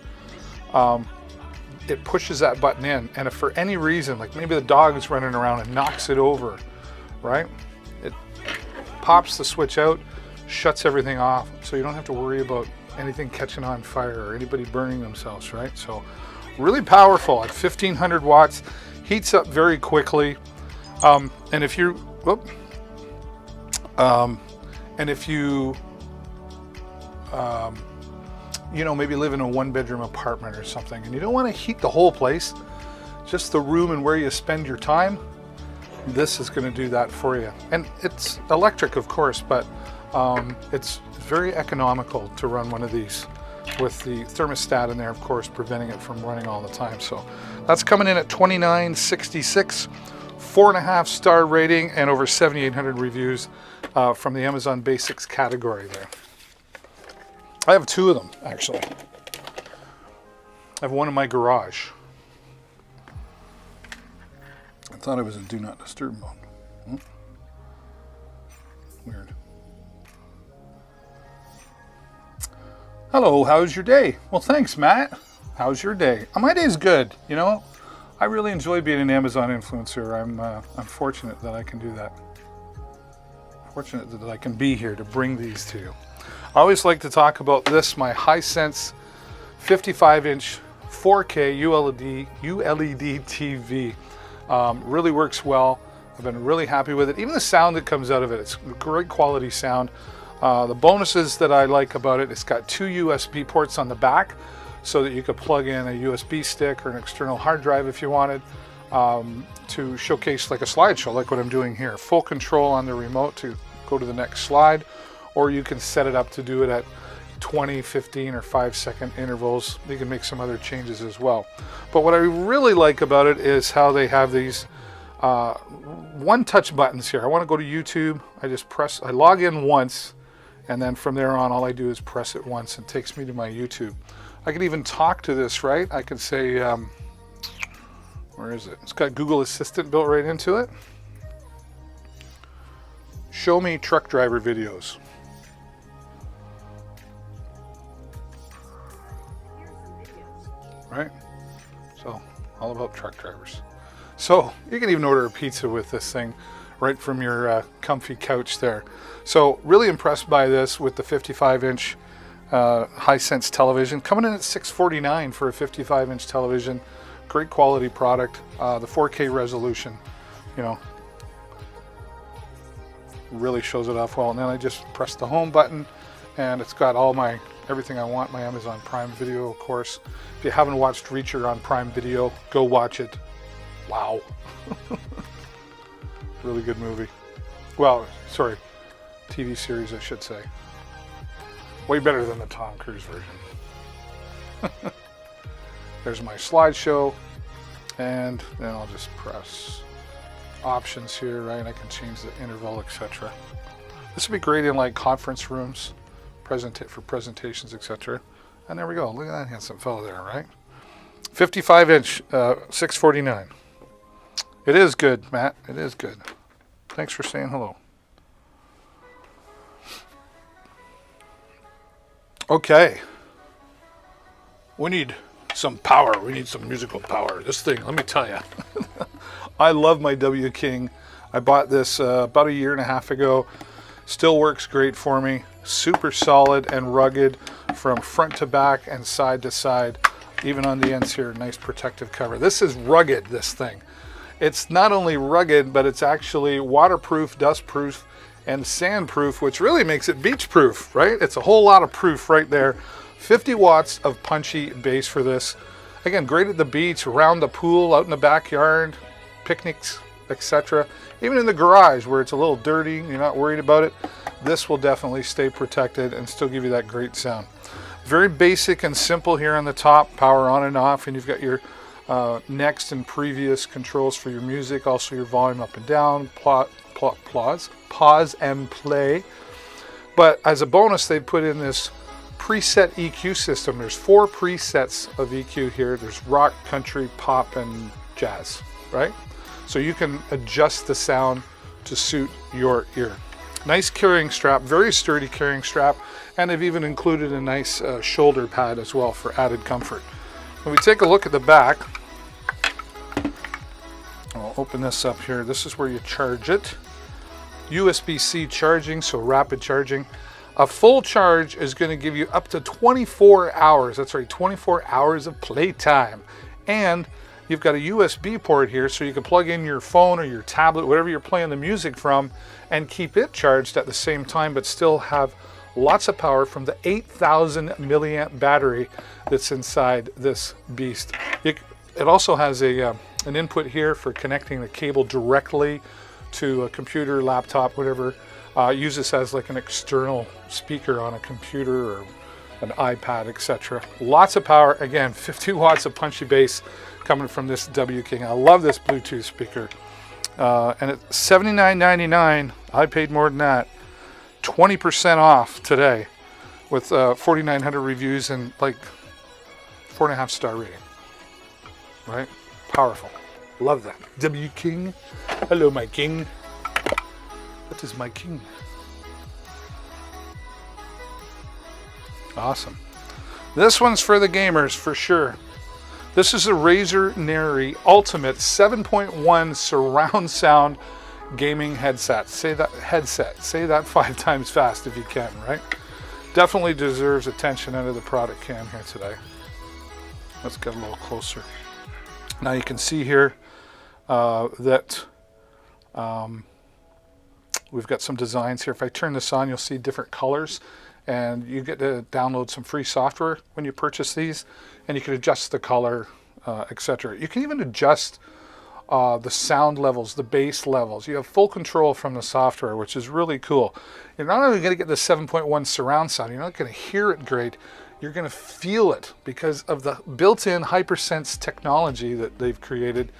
it pushes that button in. And if for any reason, like maybe the dog is running around and knocks it over, right? It pops the switch out, shuts everything off, so you don't have to worry about anything catching on fire or anybody burning themselves, right? So really powerful at 1500 watts, heats up very quickly. And if you, you know, maybe live in a 1-bedroom apartment or something and you don't want to heat the whole place, just the room and where you spend your time, this is going to do that for you. And it's electric, of course, but it's very economical to run one of these with the thermostat in there, of course, preventing it from running all the time. So that's coming in at $29.66, 4.5 star rating, and over 7,800 reviews from the Amazon Basics category there. I have 2 of them, actually. I have one in my garage. I thought it was in Do Not Disturb mode. Weird. Hello, how's your day? Well, thanks, Matt. How's your day? My day's good. You know, I really enjoy being an Amazon influencer. I'm fortunate that I can do that. Fortunate that I can be here to bring these to you. I always like to talk about this, my Hisense 55-inch 4K ULED TV. Really works well. I've been really happy with it. Even the sound that comes out of it, it's great quality sound. The bonuses that I like about it, it's got 2 USB ports on the back so that you could plug in a USB stick or an external hard drive if you wanted, to showcase like a slideshow, like what I'm doing here. Full control on the remote to go to the next slide, or you can set it up to do it at 20, 15, or 5-second intervals. You can make some other changes as well. But what I really like about it is how they have these one-touch buttons here. I want to go to YouTube. I log in once, and then from there on, all I do is press it once and it takes me to my YouTube. I can even talk to this, right? I can say, where is it? It's got Google Assistant built right into it. Show me truck driver videos. Right? So, all about truck drivers. So, you can even order a pizza with this thing right from your comfy couch there. So, really impressed by this with the 55-inch Hisense television. Coming in at $649 for a 55-inch television. Great quality product. The 4K resolution, you know, really shows it off well. And then I just press the home button and it's got all my everything I want. My Amazon Prime Video, of course. If you haven't watched Reacher on Prime Video, go watch it. Wow. Really good movie. Well, sorry, TV series I should say. Way better than the Tom Cruise version. There's my slideshow, and then I'll just press options here, right? I can change the interval, etc. This would be great in like conference rooms, for presentations, etc. And there we go. Look at that handsome fellow there, right? 55-inch, $649. It is good, Matt. It is good. Thanks for saying hello. Okay. We need some power. We need some musical power. This thing, let me tell you. I love my W King. I bought this about a year and a half ago. Still works great for me. Super solid and rugged from front to back and side to side. Even on the ends here, nice protective cover. This is rugged, this thing. It's not only rugged, but it's actually waterproof, dustproof, and sandproof, which really makes it beach proof, right? It's a whole lot of proof right there. 50 watts of punchy bass for this. Again, great at the beach, around the pool, out in the backyard, picnics, etc. Even in the garage where it's a little dirty, you're not worried about it. This will definitely stay protected and still give you that great sound. Very basic and simple here on the top, power on and off, and you've got your next and previous controls for your music, also your volume up and down, pause and play. But as a bonus, they put in this preset EQ system. There's 4 presets of EQ here. There's rock, country, pop, and jazz, right? So you can adjust the sound to suit your ear. Nice carrying strap, very sturdy carrying strap, and they've even included a nice shoulder pad as well for added comfort. When we take a look at the back, I'll open this up here. This is where you charge it. USB-C charging, so rapid charging. A full charge is going to give you up to 24 hours. That's right, 24 hours of playtime. And you've got a USB port here, so you can plug in your phone or your tablet, whatever you're playing the music from, and keep it charged at the same time, but still have lots of power from the 8,000 milliamp battery that's inside this beast. It also has an input here for connecting the cable directly to a computer, laptop, whatever. Use this as like an external speaker on a computer or an iPad, etc. Lots of power. Again, 50 watts of punchy bass coming from this W-King. I love this Bluetooth speaker. And it's $79.99. I paid more than that. 20% off today with 4,900 reviews and like 4.5 star rating. Right? Powerful. Love that. W-King. Hello, my king. What is my king? Awesome. This one's for the gamers for sure. This is a Razer Neri Ultimate 7.1 surround sound gaming headset. Say that 5 times fast if you can, right? Definitely deserves attention under the product cam here today. Let's get a little closer. Now you can see here that we've got some designs here. If I turn this on, you'll see different colors, and you get to download some free software when you purchase these, and you can adjust the color, etc. You can even adjust the sound levels, the bass levels. You have full control from the software, which is really cool. You're not only going to get the 7.1 surround sound, you're not going to hear it great, you're going to feel it because of the built-in HyperSense technology that they've created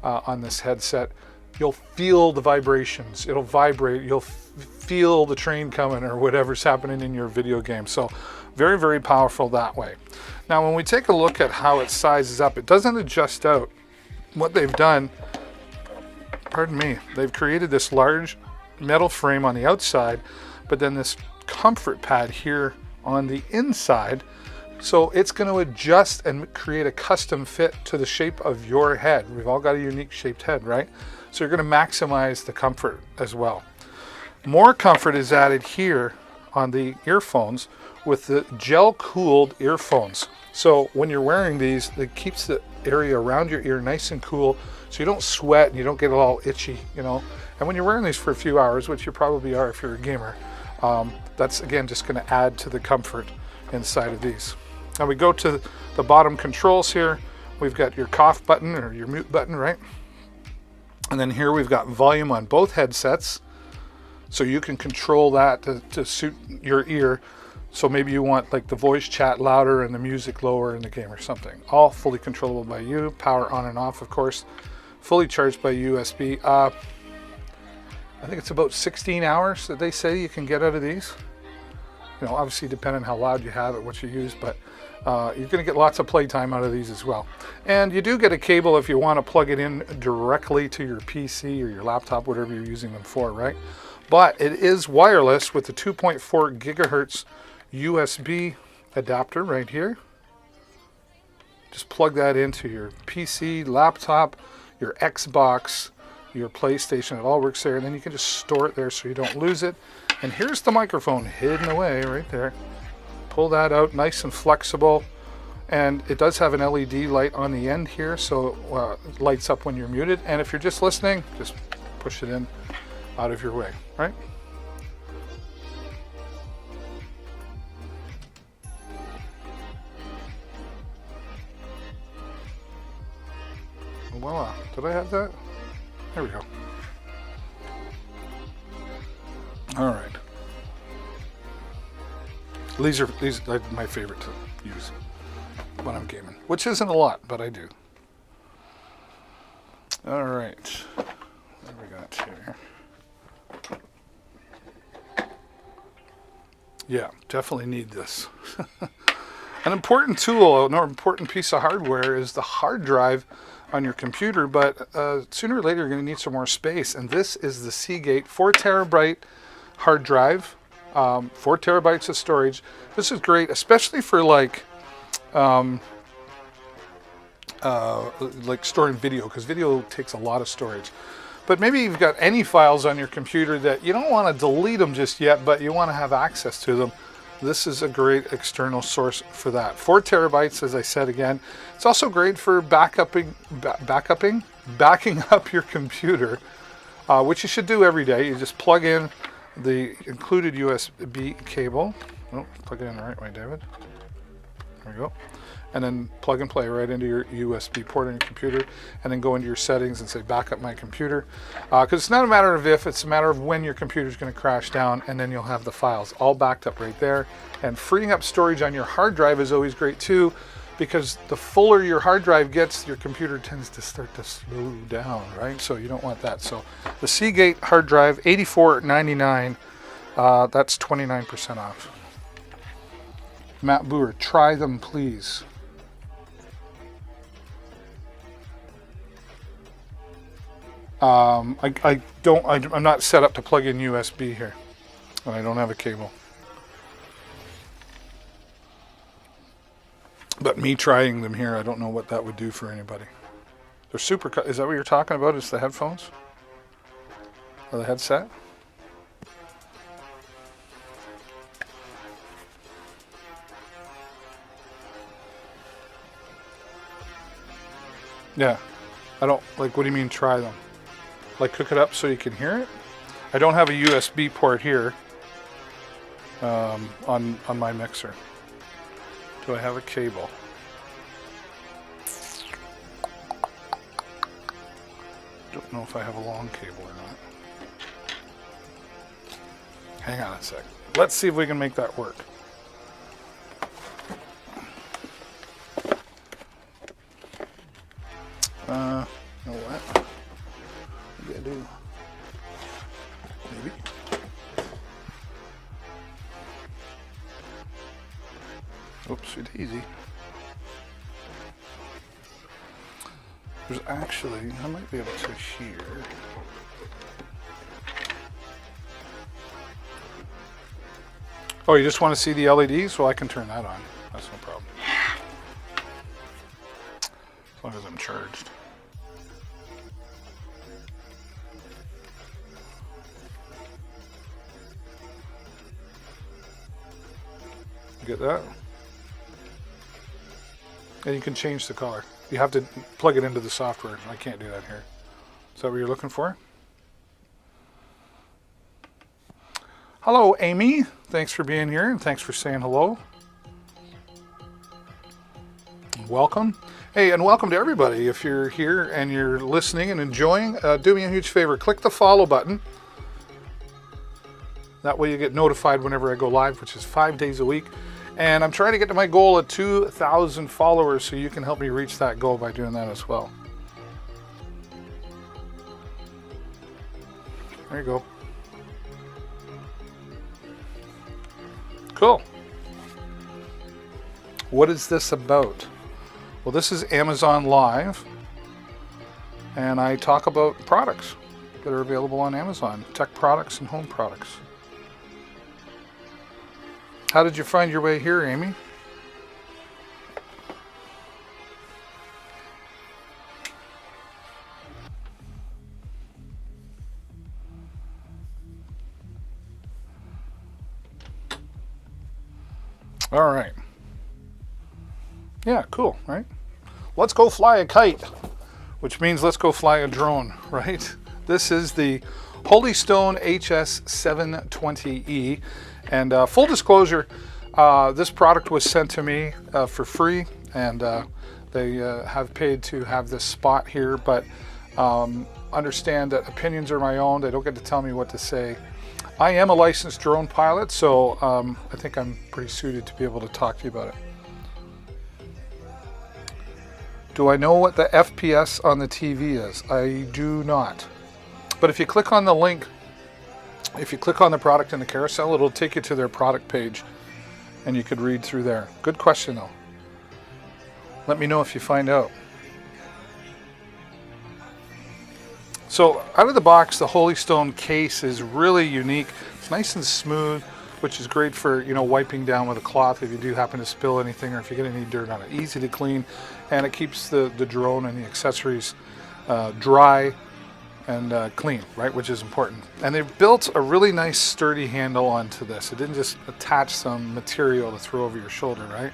on this headset. You'll feel the vibrations, it'll vibrate, you'll feel the train coming or whatever's happening in your video game. So very, very powerful that way. Now when we take a look at how it sizes up, it doesn't adjust out. What they've done, pardon me, they've created this large metal frame on the outside, but then this comfort pad here on the inside. So it's going to adjust and create a custom fit to the shape of your head. We've all got a unique shaped head, right? So you're going to maximize the comfort as well. More comfort is added here on the earphones with the gel-cooled earphones. So when you're wearing these, it keeps the area around your ear nice and cool, so you don't sweat and you don't get all itchy, you know. And when you're wearing these for a few hours, which you probably are if you're a gamer, that's again just going to add to the comfort inside of these. Now we go to the bottom controls here. We've got your cough button or your mute button, right? And then here we've got volume on both headsets, so you can control that to suit your ear. So maybe you want like the voice chat louder and the music lower in the game or something. All fully controllable by you. Power on and off, of course. Fully charged by USB. I think it's about 16 hours that they say you can get out of these. You know, obviously depending on how loud you have it, what you use, but you're going to get lots of playtime out of these as well. And you do get a cable if you want to plug it in directly to your PC or your laptop, whatever you're using them for, right? But it is wireless with the 2.4 gigahertz USB adapter right here. Just plug that into your PC, laptop, your Xbox, your PlayStation. It all works there, and then you can just store it there so you don't lose it. And here's the microphone hidden away right there. Pull that out, nice and flexible, and it does have an LED light on the end here, so it lights up when you're muted. And if you're just listening, just push it in out of your way, right? Voila, did I have that? There we go. All right. These are my favorite to use when I'm gaming, which isn't a lot, but I do. All right, what do we got here? Yeah, definitely need this. An important tool, an important piece of hardware is the hard drive on your computer, but sooner or later you're going to need some more space. And this is the Seagate 4 terabyte hard drive, 4 terabytes of storage. This is great, especially for like storing video, because video takes a lot of storage. But maybe you've got any files on your computer that you don't want to delete them just yet, but you want to have access to them. This is a great external source for that. 4 terabytes, as I said again. It's also great for backing up your computer, which you should do every day. You just plug in the included USB cable. Oh, plug it in the right way, David. There we go. And then plug and play right into your USB port on your computer, and then go into your settings and say back up my computer, because it's not a matter of if, it's a matter of when your computer is going to crash down, and then you'll have the files all backed up right there. And freeing up storage on your hard drive is always great too, because the fuller your hard drive gets, your computer tends to start to slow down, right? So you don't want that. So the Seagate hard drive, $84.99, that's 29% off. Matt Boer, try them please. I'm not set up to plug in USB here, and I don't have a cable. But me trying them here, I don't know what that would do for anybody. They're super. Is that what you're talking about? Is the headphones or the headset? Yeah, I don't like. What do you mean try them? Like hook it up so you can hear it? I don't have a USB port here on my mixer. Do I have a cable? Don't know if I have a long cable or not. Hang on a sec. Let's see if we can make that work. You know what? Maybe I do. Maybe. Oopsie daisy. There's actually, I might be able to hear. Oh, you just want to see the LEDs? Well, I can turn that on. That's no problem. As long as I'm charged. Get that? And you can change the color. You have to plug it into the software. I can't do that here. Is that what you're looking for? Hello, Amy. Thanks for being here, and thanks for saying hello. Welcome. Hey, and welcome to everybody. If you're here and you're listening and enjoying, do me a huge favor. Click the follow button. That way you get notified whenever I go live, which is 5 days a week. And I'm trying to get to my goal of 2,000 followers, so you can help me reach that goal by doing that as well. There you go. Cool. What is this about? Well, this is Amazon Live, and I talk about products that are available on Amazon, tech products and home products. How did you find your way here, Amy? All right. Yeah, cool, right? Let's go fly a kite, which means let's go fly a drone, right? This is the Holystone HS720E. And full disclosure, this product was sent to me for free, and they have paid to have this spot here, but understand that opinions are my own. They don't get to tell me what to say. I am a licensed drone pilot, so I think I'm pretty suited to be able to talk to you about it. Do I know what the FPS on the TV is? I do not. But if you click on the link, if you click on the product in the carousel, it'll take you to their product page and you could read through there. Good question though. Let me know if you find out. So out of the box, the Holystone case is really unique. It's nice and smooth, which is great for, you know, wiping down with a cloth if you do happen to spill anything or if you get any dirt on it. Easy to clean, and it keeps the drone and the accessories dry and clean, right, which is important. And they've built a really nice sturdy handle onto this. It didn't just attach some material to throw over your shoulder, right?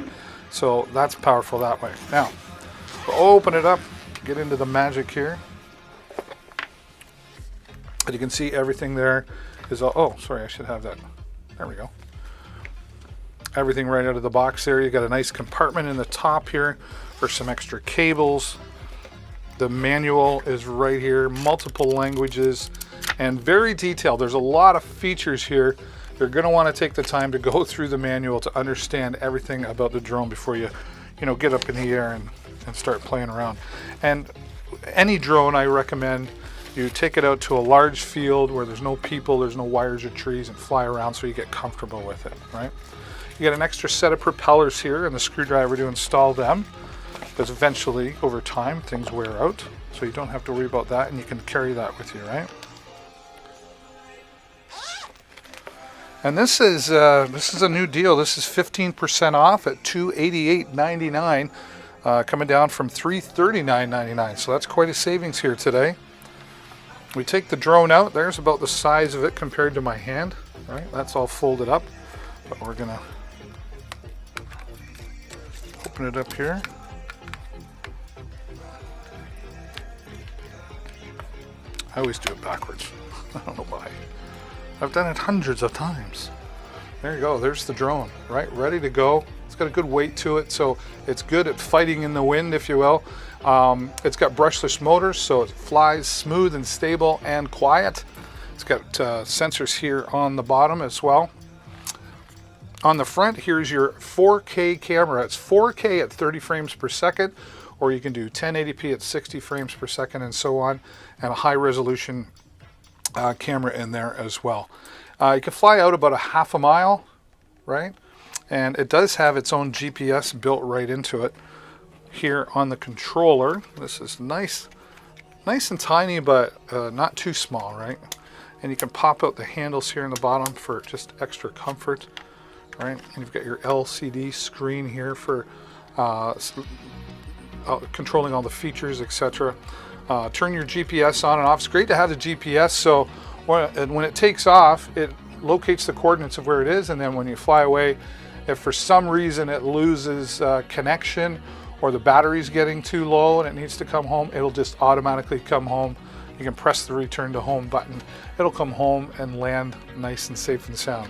So that's powerful that way. Now, we'll open it up, get into the magic here. And you can see everything there is all, oh, sorry, I should have that. There we go. Everything right out of the box there. You got a nice compartment in the top here for some extra cables. The manual is right here, multiple languages, and very detailed. There's a lot of features here. You're going to want to take the time to go through the manual to understand everything about the drone before you know, get up in the air and start playing around. And any drone, I recommend you take it out to a large field where there's no people, there's no wires or trees, and fly around so you get comfortable with it, right? You get an extra set of propellers here and the screwdriver to install them, because eventually, over time, things wear out, so you don't have to worry about that, and you can carry that with you, right? And this is a new deal. This is 15% off at $288.99, coming down from $339.99. So that's quite a savings here today. We take the drone out. There's about the size of it compared to my hand, right? That's all folded up, but we're gonna open it up here. I always do it backwards. I don't know why. I've done it hundreds of times. There you go. There's the drone, right? Ready to go. It's got a good weight to it, so it's good at fighting in the wind, if you will. It's got brushless motors, so it flies smooth and stable and quiet. It's got sensors here on the bottom as well. On the front, here's your 4K camera. It's 4K at 30 frames per second, or you can do 1080p at 60 frames per second and so on, and a high resolution camera in there as well. You can fly out about a half a mile, right? And it does have its own GPS built right into it here on the controller. This is nice and tiny, but not too small, right? And you can pop out the handles here in the bottom for just extra comfort, right? And you've got your LCD screen here for controlling all the features, etc. Turn your GPS on and off. It's great to have the GPS, so when it takes off, it locates the coordinates of where it is, and then when you fly away, if for some reason it loses connection or the battery's getting too low and it needs to come home, it'll just automatically come home. You can press the return to home button. It'll come home and land nice and safe and sound.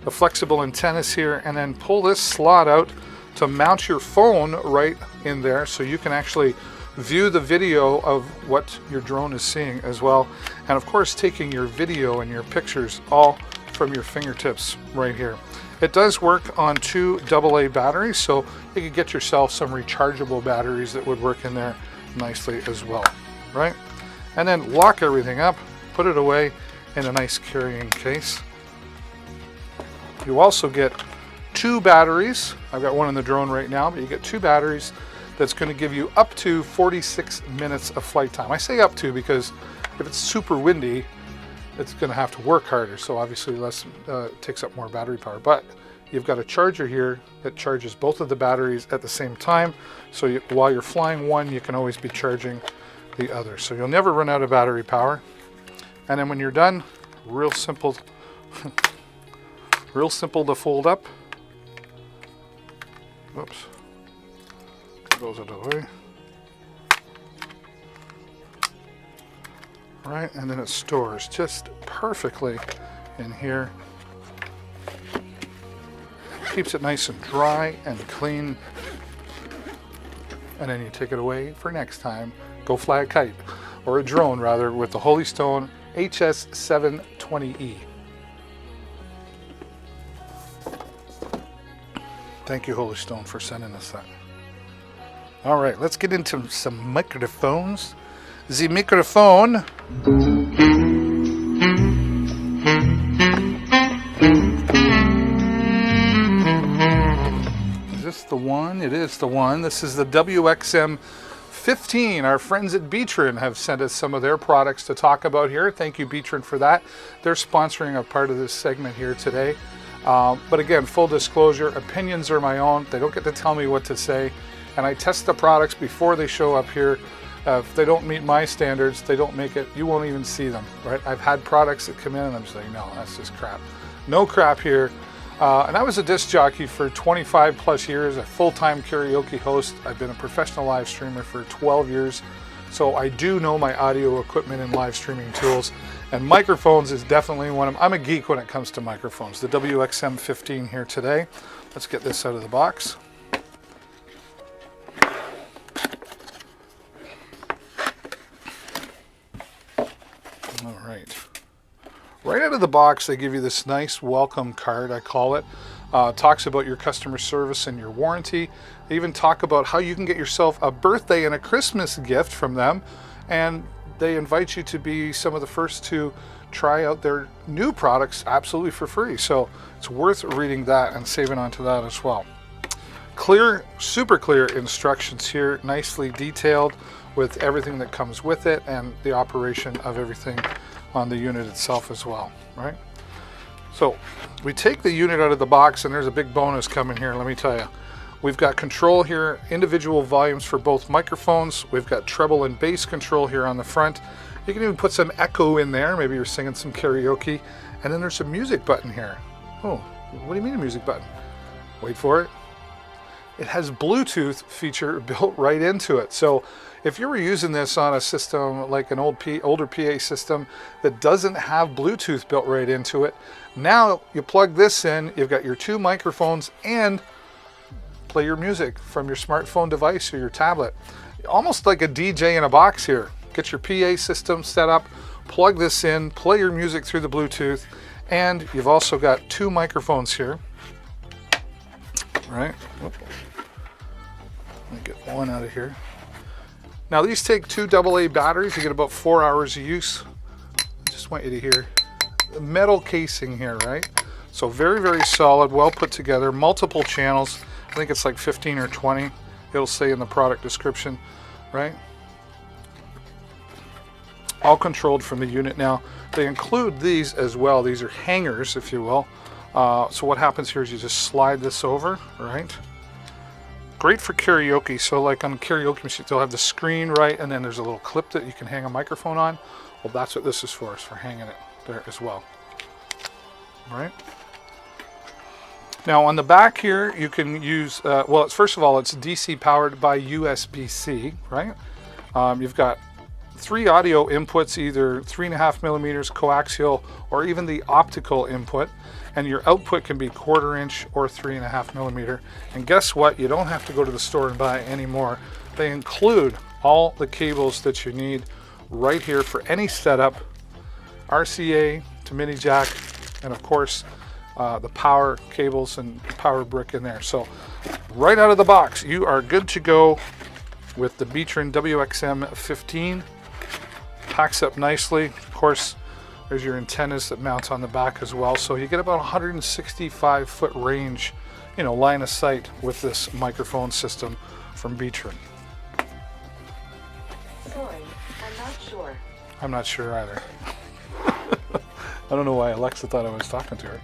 The flexible antennas here, and then pull this slot out to mount your phone right in there so you can actually view the video of what your drone is seeing as well. And of course, taking your video and your pictures all from your fingertips right here. It does work on 2 AA batteries, so you could get yourself some rechargeable batteries that would work in there nicely as well, right? And then lock everything up, put it away in a nice carrying case. You also get 2 batteries. I've got one in the drone right now, but you get 2 batteries that's going to give you up to 46 minutes of flight time. I say up to because if it's super windy, it's going to have to work harder, so obviously less takes up more battery power. But you've got a charger here that charges both of the batteries at the same time, so while you're flying one, you can always be charging the other. So you'll never run out of battery power. And then when you're done, real simple, real simple to fold up. Whoops. Goes out of the way. Right, and then it stores just perfectly in here. Keeps it nice and dry and clean. And then you take it away for next time. Go fly a kite, or a drone rather, with the Holystone HS720E. Thank you, Holy Stone, for sending us that. All right, let's get into some microphones. The microphone. Is this the one? It is the one. This is the WXM 15. Our friends at Beatron have sent us some of their products to talk about here. Thank you, Beatron, for that. They're sponsoring a part of this segment here today. But again, full disclosure, opinions are my own. They don't get to tell me what to say. And I test the products before they show up here. If they don't meet my standards, they don't make it. You won't even see them, right? I've had products that come in and I'm just like, no, that's just crap. No crap here. And I was a disc jockey for 25 plus years, a full-time karaoke host. I've been a professional live streamer for 12 years. So I do know my audio equipment and live streaming tools. And microphones is definitely one of them. I'm a geek when it comes to microphones. The WXM 15 here today. Let's get this out of the box. All right. Right out of the box, they give you this nice welcome card, I call it. Talks about your customer service and your warranty. They even talk about how you can get yourself a birthday and a Christmas gift from them. And they invite you to be some of the first to try out their new products absolutely for free. So it's worth reading that and saving onto that as well. Clear, super clear instructions here, nicely detailed with everything that comes with it and the operation of everything on the unit itself as well, right? So we take the unit out of the box and there's a big bonus coming here, let me tell you. We've got control here, individual volumes for both microphones. We've got treble and bass control here on the front. You can even put some echo in there. Maybe you're singing some karaoke. And then there's a music button here. Oh, what do you mean a music button? Wait for it. It has Bluetooth feature built right into it. So if you were using this on a system like an older PA system that doesn't have Bluetooth built right into it, now you plug this in, you've got your two microphones and play your music from your smartphone device or your tablet. Almost like a DJ in a box here. Get your PA system set up, plug this in, play your music through the Bluetooth, and you've also got two microphones here. Right? Let me get one out of here. Now these take two AA batteries. You get about 4 hours of use. I just want you to hear the metal casing here, right? So very, very solid, well put together, multiple channels. I think it's like 15 or 20. It'll say in the product description, right? All controlled from the unit. Now, they include these as well. These are hangers, if you will. So what happens here is you just slide this over, right? Great for karaoke. So like on karaoke machines, they'll have the screen, right? And then there's a little clip that you can hang a microphone on. Well, that's what this is for hanging it there as well, right? Now on the back here, you can use, well, first of all, it's DC powered by USB-C, right? You've got 3 audio inputs, either 3.5 millimeters coaxial or even the optical input. And your output can be 1/4 inch or 3.5 millimeter. And guess what? You don't have to go to the store and buy anymore. They include all the cables that you need right here for any setup, RCA to mini jack, and of course, the power cables and power brick in there. So right out of the box, you are good to go with the Beatron WXM 15. Packs up nicely. Of course, there's your antennas that mount on the back as well. So you get about 165 foot range, you know, line of sight with this microphone system from Beatron. Sorry, I'm not sure. I'm not sure either. I don't know why Alexa thought I was talking to her.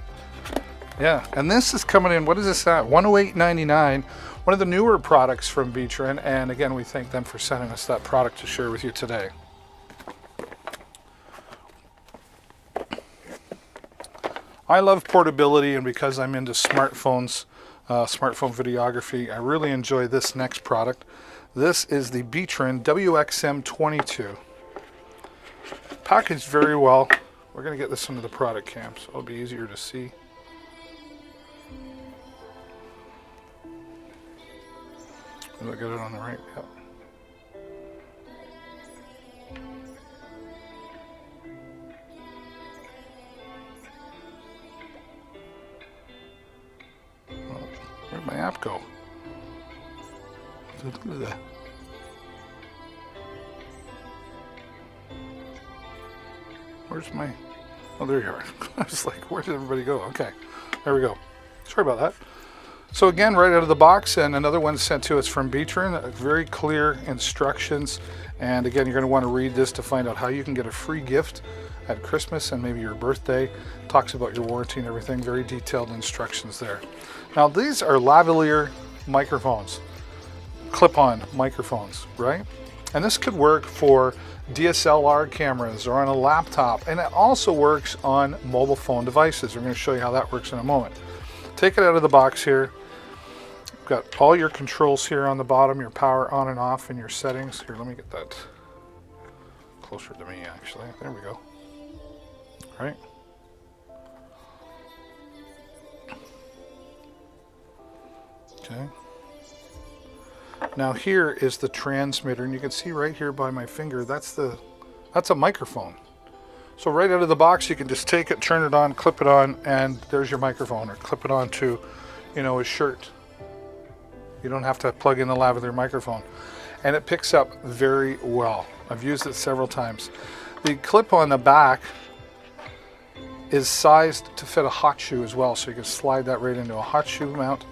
Yeah, and this is coming in, what is this at? $108.99. One of the newer products from Beatron, and again, we thank them for sending us that product to share with you today. I love portability, and because I'm into smartphones, smartphone videography, I really enjoy this next product. This is the Beatron WXM 22. Packaged very well. We're going to get this into the product cam, so it'll be easier to see. Did I get it on the right? Yep. Where'd my app Where's my... Oh, there you are. I was like, where did everybody go? Okay, there we go. Sorry about that. So again, right out of the box, and another one sent to us from Beatron. Very clear instructions. And again, you're going to want to read this to find out how you can get a free gift at Christmas and maybe your birthday. Talks about your warranty and everything. Very detailed instructions there. Now, these are lavalier microphones, clip-on microphones, right? And this could work for DSLR cameras or on a laptop, and it also works on mobile phone devices. We're going to show you how that works in a moment. Take it out of the box here. Got all your controls here on the bottom, your power on and off, and your settings. Here, let me get that closer to me, actually. There we go. All right. Okay. Now here is the transmitter, and you can see right here by my finger, that's a microphone. So right out of the box, you can just take it, turn it on, clip it on, and there's your microphone, or clip it onto, a shirt. You don't have to plug in the lavalier microphone. And it picks up very well. I've used it several times. The clip on the back is sized to fit a hot shoe as well, so you can slide that right into a hot shoe mount.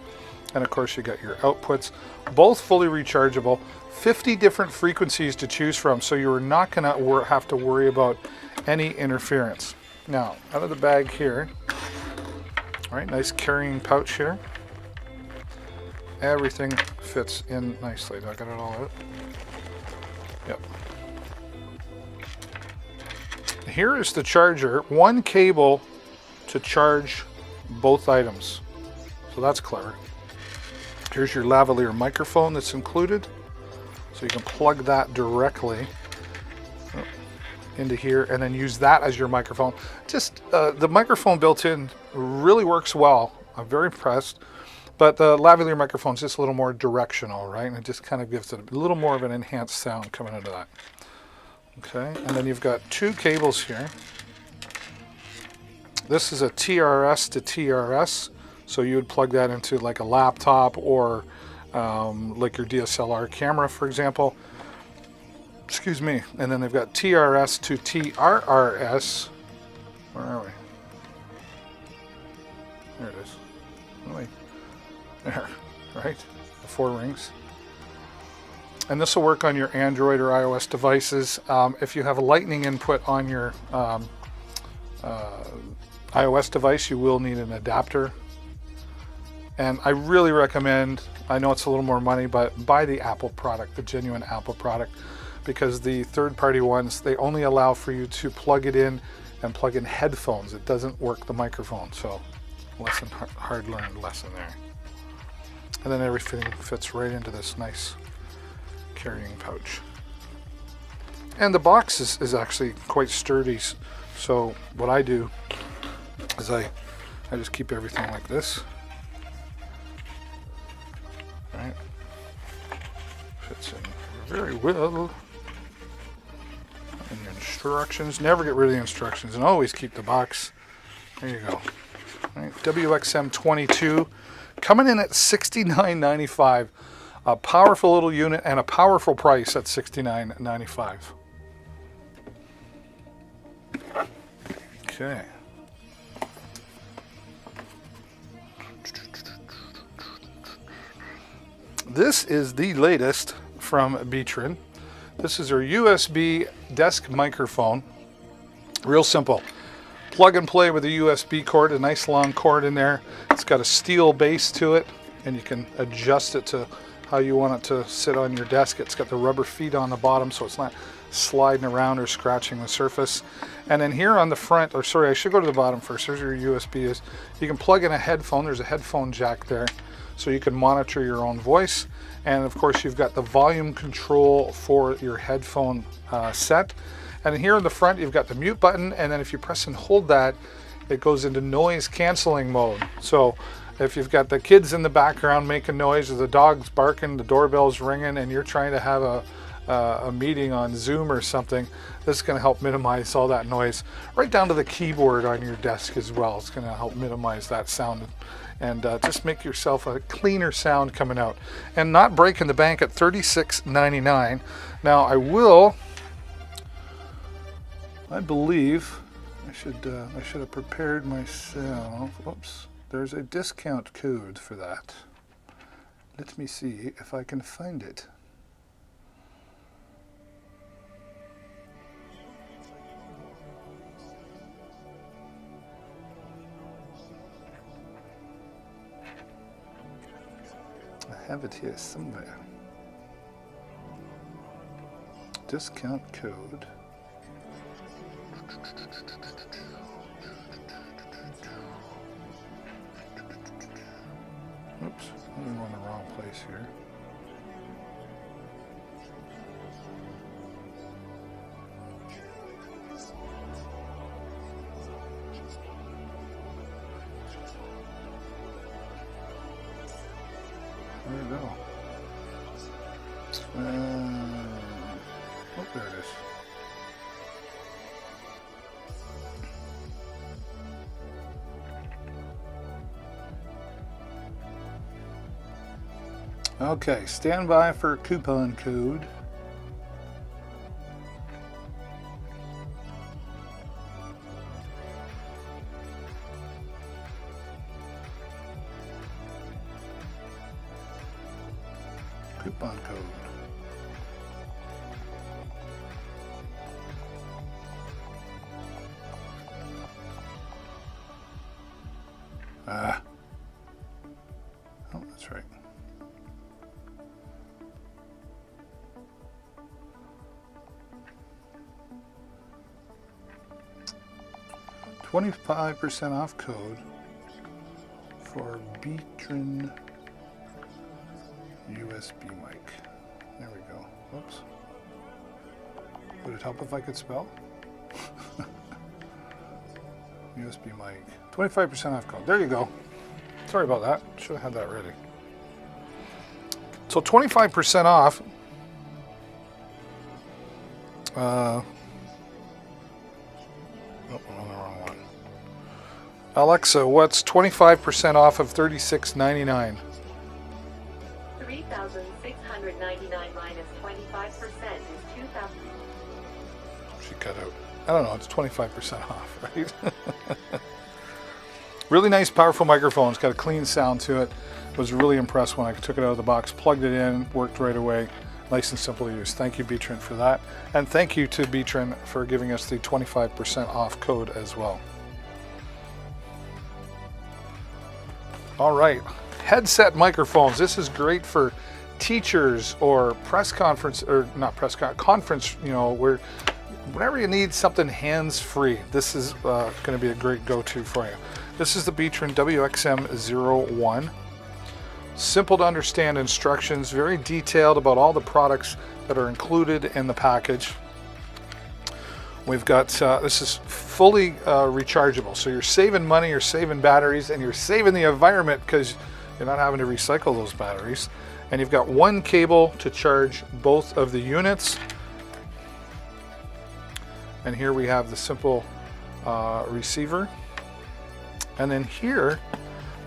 And of course you got your outputs, both fully rechargeable, 50 different frequencies to choose from, so you're not going to have to worry about any interference. Now, out of the bag here, all right, nice carrying pouch here. Everything fits in nicely. Did I get it all out? Yep. Here is the charger, one cable to charge both items. So that's clever. Here's your lavalier microphone that's included. So you can plug that directly into here and then use that as your microphone. Just the microphone built in really works well. I'm very impressed. But the lavalier microphone is just a little more directional, right? And it just kind of gives it a little more of an enhanced sound coming into that. Okay, and then you've got two cables here. This is a TRS to TRS. So you would plug that into like a laptop or like your DSLR camera, for example. Excuse me. And then they've got TRS to TRRS. Where are we? There it is. There, right? The 4 rings. And this will work on your Android or iOS devices. If you have a lightning input on your iOS device, you will need an adapter. And I really recommend, I know it's a little more money, but buy the Apple product, the genuine Apple product, because the third-party ones, they only allow for you to plug it in and plug in headphones. It doesn't work the microphone, so hard-learned lesson there. And then everything fits right into this nice carrying pouch. And the box is actually quite sturdy, so what I do is I just keep everything like this. Right. Fits in very well. And your instructions. Never get rid of the instructions and always keep the box. There you go. Right. WXM22 coming in at $69.95. A powerful little unit and a powerful price at $69.95. Okay. This is the latest from Beatron. This is our USB desk microphone. Real simple. Plug and play with a USB cord, a nice long cord in there. It's got a steel base to it, and you can adjust it to how you want it to sit on your desk. It's got the rubber feet on the bottom, so it's not sliding around or scratching the surface. And then here on the front, or sorry, I should go to the bottom first. There's where your USB is. You can plug in a headphone. There's a headphone jack there, so you can monitor your own voice. And of course, you've got the volume control for your headphone set. And here in the front, you've got the mute button, and then if you press and hold that, it goes into noise canceling mode. So if you've got the kids in the background making noise, or the dog's barking, the doorbell's ringing, and you're trying to have a meeting on Zoom or something, this is going to help minimize all that noise. Right down to the keyboard on your desk as well. It's going to help minimize that sound and just make yourself a cleaner sound coming out, and not breaking the bank at $36.99. Now I believe I should have prepared myself. Oops, there's a discount code for that. Let me see if I can find it. I have it here somewhere. Discount code. Oops, I'm on the wrong place here. There we go. Oh, there it is. Okay, stand by for coupon code. Coupon code. Oh, that's right. $25% off code for Beatron USB mic. There we go. Whoops. Would it help if I could spell? USB mic. 25% off code. There you go. Sorry about that. Should have had that ready. So 25% off. Oh, I'm on the wrong one. Alexa, what's 25% off of $36.99? 3,699 minus 25% is 2,000. She cut out. I don't know, it's 25% off, right? Really nice, powerful microphone. It's got a clean sound to it. Was really impressed when I took it out of the box, plugged it in, worked right away. Nice and simple to use. Thank you, Beatron, for that. And thank you to Beatron for giving us the 25% off code as well. All right, headset microphones. This is great for teachers or press conference, or not press conference, you know, where whenever you need something hands-free, this is going to be a great go-to for you. This is the Beatron WXM01. Simple to understand instructions, very detailed about all the products that are included in the package. We've got, this is fully rechargeable, so you're saving money, you're saving batteries, and you're saving the environment because you're not having to recycle those batteries. And you've got one cable to charge both of the units. And here we have the simple receiver. And then here,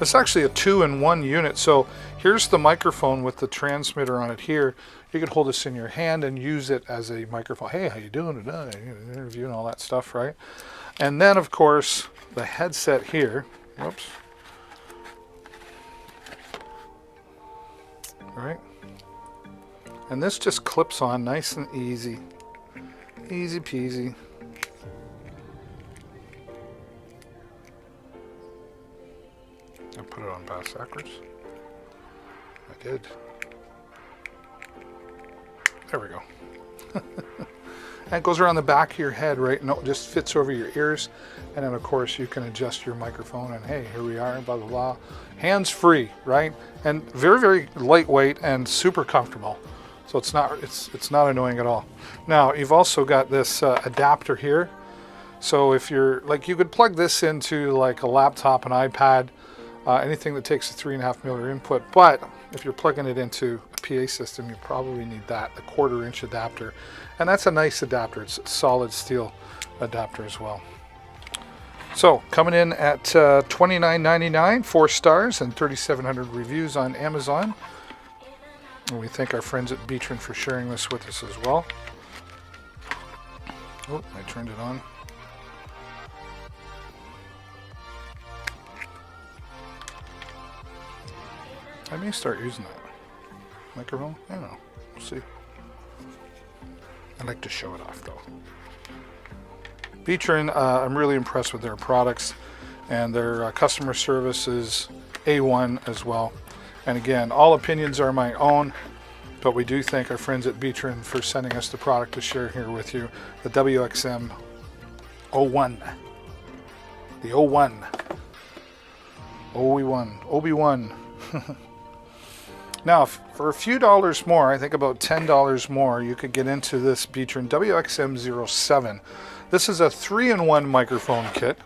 it's actually a 2-in-1 unit. So here's the microphone with the transmitter on it here. You can hold this in your hand and use it as a microphone. Hey, how you doing today? Interview and all that stuff, right? And then, of course, the headset here. Whoops. All right. And this just clips on nice and easy. Easy peasy. I put it on backwards. I did. There we go. And it goes around the back of your head, right? No, it just fits over your ears. And then, of course, you can adjust your microphone. And hey, here we are, blah, blah, blah. Hands-free, right? And very, very lightweight and super comfortable. So it's not annoying at all. Now, you've also got this adapter here. So if you're, like, you could plug this into like a laptop, an iPad, anything that takes a 3.5mm input. But if you're plugging it into a PA system, you probably need that, the 1/4-inch adapter. And that's a nice adapter. It's a solid steel adapter as well. So coming in at $29.99, 4 stars, and 3,700 reviews on Amazon. And we thank our friends at Beatron for sharing this with us as well. Oh, I turned it on. I may start using that microphone. I don't know. We'll see. I like to show it off though. Beatron, I'm really impressed with their products, and their customer service is A1 as well. And again, all opinions are my own, but we do thank our friends at Beatron for sending us the product to share here with you, the WXM 01. The 01. Obi-Wan. Now, for a few dollars more, I think about $10 more, you could get into this Beatron WXM 07. This is a 3-in-1 microphone kit.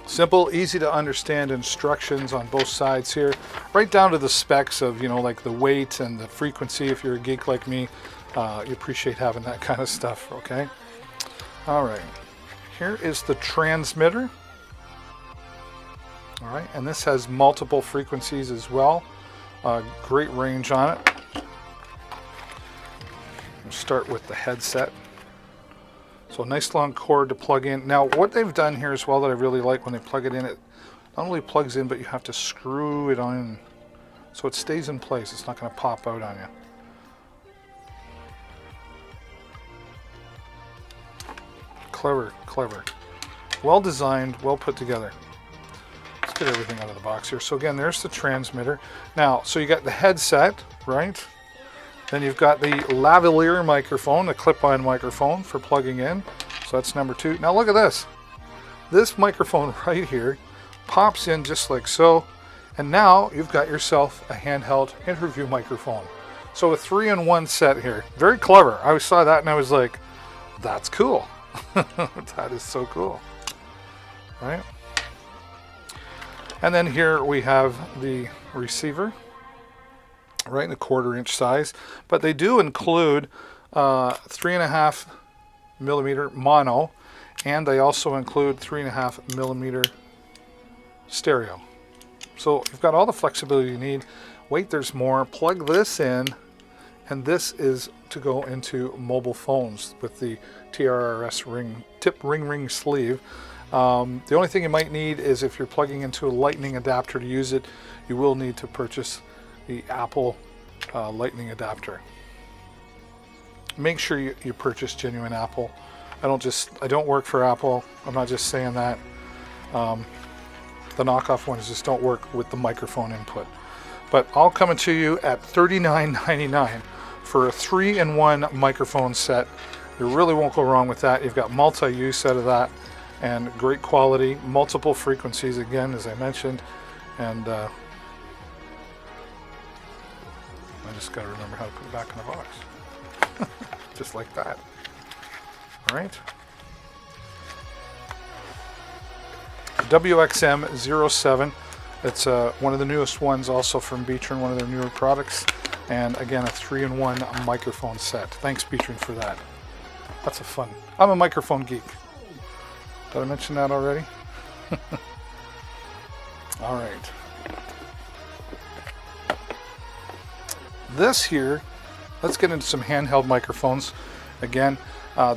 Simple, easy to understand instructions on both sides here, right down to the specs of, like the weight and the frequency. If you're a geek like me, you appreciate having that kind of stuff, okay? All right, here is the transmitter. All right, and this has multiple frequencies as well. Great range on it. We'll start with the headset. So a nice long cord to plug in. Now what they've done here as well that I really like, when they plug it in, it not only plugs in, but you have to screw it on so it stays in place. It's not going to pop out on you. Clever. Well designed, well put together. Let's get everything out of the box here. So again, there's the transmitter. Now, so you got the headset, right? Then you've got the lavalier microphone, the clip-on microphone for plugging in. So that's number 2. Now look at this. This microphone right here pops in just like so. And now you've got yourself a handheld interview microphone. So a 3-in-1 set here. Very clever. I saw that and I was like, that's cool. That is so cool. Right? And then here we have the receiver. Right in the 1/4-inch size, but they do include 3.5 millimeter mono, and they also include 3.5 millimeter stereo. So you've got all the flexibility you need. Wait, there's more. Plug this in, and this is to go into mobile phones with the TRRS ring sleeve. The only thing you might need is if you're plugging into a lightning adapter to use it, you will need to purchase the Apple lightning adapter. Make sure you purchase genuine Apple. I don't work for Apple. I'm not just saying that. The knockoff ones just don't work with the microphone input. But all coming to you at $39.99 for a 3-in-1 microphone set. You really won't go wrong with that. You've got multi-use out of that, and great quality, multiple frequencies again, as I mentioned, and I just got to remember how to put it back in the box. Just like that. All right. WXM 07. It's one of the newest ones, also from Beatron, one of their newer products. And again, a 3-in-1 microphone set. Thanks, Beatron, for that. That's a fun. I'm a microphone geek. Did I mention that already? All right. This here, let's get into some handheld microphones. Again,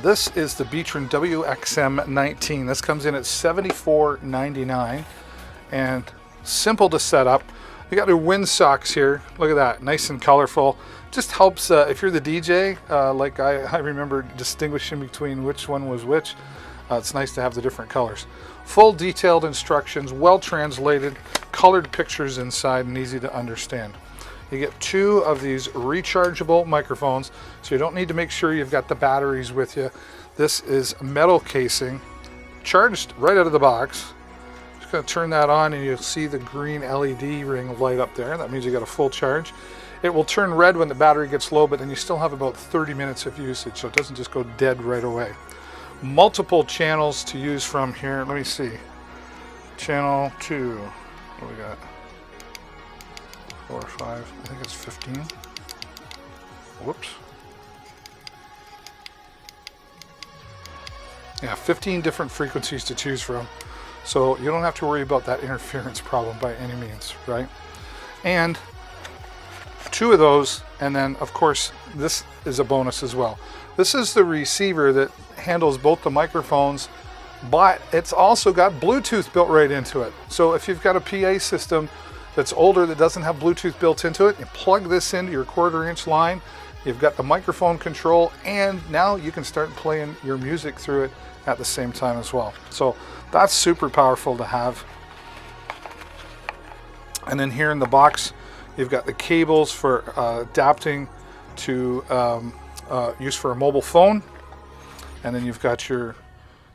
this is the Beatron WXM 19. This comes in at $74.99 and simple to set up. You got your wind socks here. Look at that, nice and colorful. Just helps if you're the DJ, like I remember distinguishing between which one was which. It's nice to have the different colors. Full detailed instructions, well translated, colored pictures inside, and easy to understand. You get 2 of these rechargeable microphones, so you don't need to make sure you've got the batteries with you. This is metal casing, charged right out of the box. Just going to turn that on and you'll see the green LED ring light up there. That means you got a full charge. It will turn red when the battery gets low, but then you still have about 30 minutes of usage, so it doesn't just go dead right away. Multiple channels to use from here. Let me see. Channel 2. What do we got? 4 or 5. I think it's 15. Whoops. Yeah, 15 different frequencies to choose from. So you don't have to worry about that interference problem by any means, right? And 2 of those, and then of course this is a bonus as well. This is the receiver that handles both the microphones, but it's also got Bluetooth built right into it. So if you've got a PA system that's older that doesn't have Bluetooth built into it, you plug this into your 1/4 inch line, you've got the microphone control, and now you can start playing your music through it at the same time as well. So that's super powerful to have. And then here in the box, you've got the cables for adapting to use for a mobile phone. And then you've got your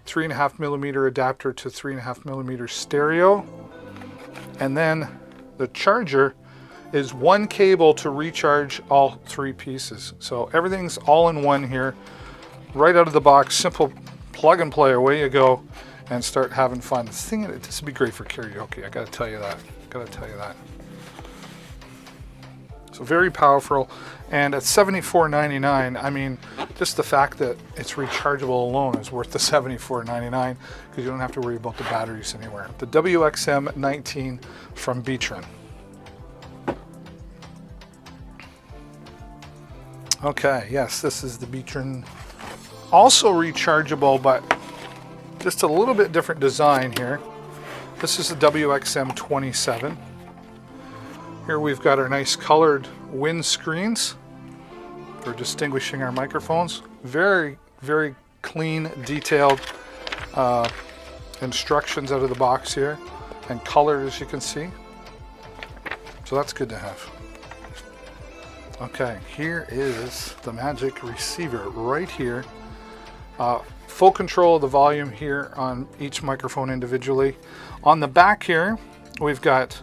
3.5 millimeter adapter to 3.5 millimeter stereo. And then the charger is 1 cable to recharge all 3 pieces. So everything's all in one here, right out of the box. Simple plug and play, away you go, and start having fun. Singing it, this would be great for karaoke. I gotta tell you that. So very powerful, and at $74.99, I mean, just the fact that it's rechargeable alone is worth the $74.99 because you don't have to worry about the batteries anywhere. The WXM19 from Beatron. Okay, yes, this is the Beatron. Also rechargeable, but just a little bit different design here. This is the WXM27. Here we've got our nice colored wind screens for distinguishing our microphones. Very, very clean, detailed instructions out of the box here, and colored, as you can see. So that's good to have. Okay, here is the magic receiver right here. Full control of the volume here on each microphone individually. On the back here, we've got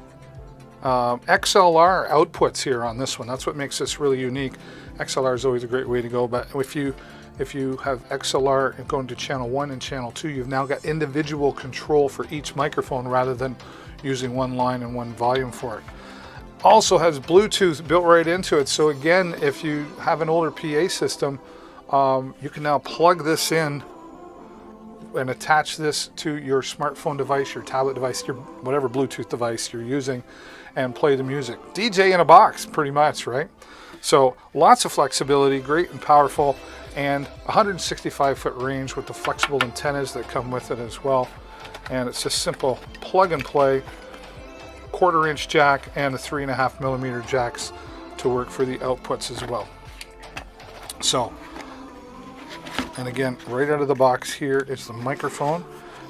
XLR outputs here on this one. That's what makes this really unique. XLR is always a great way to go, but if you have XLR going to channel 1 and channel 2, you've now got individual control for each microphone rather than using one line and one volume for it. Also has Bluetooth built right into it, so again, if you have an older PA system, you can now plug this in and attach this to your smartphone device, your tablet device, your whatever Bluetooth device you're using, and play the music. DJ in a box, pretty much, right? So lots of flexibility, great and powerful, and 165-foot range with the flexible antennas that come with it as well. And it's just simple plug and play, 1/4 inch jack and the 3.5 millimeter jacks to work for the outputs as well. So, and again, right out of the box here is the microphone.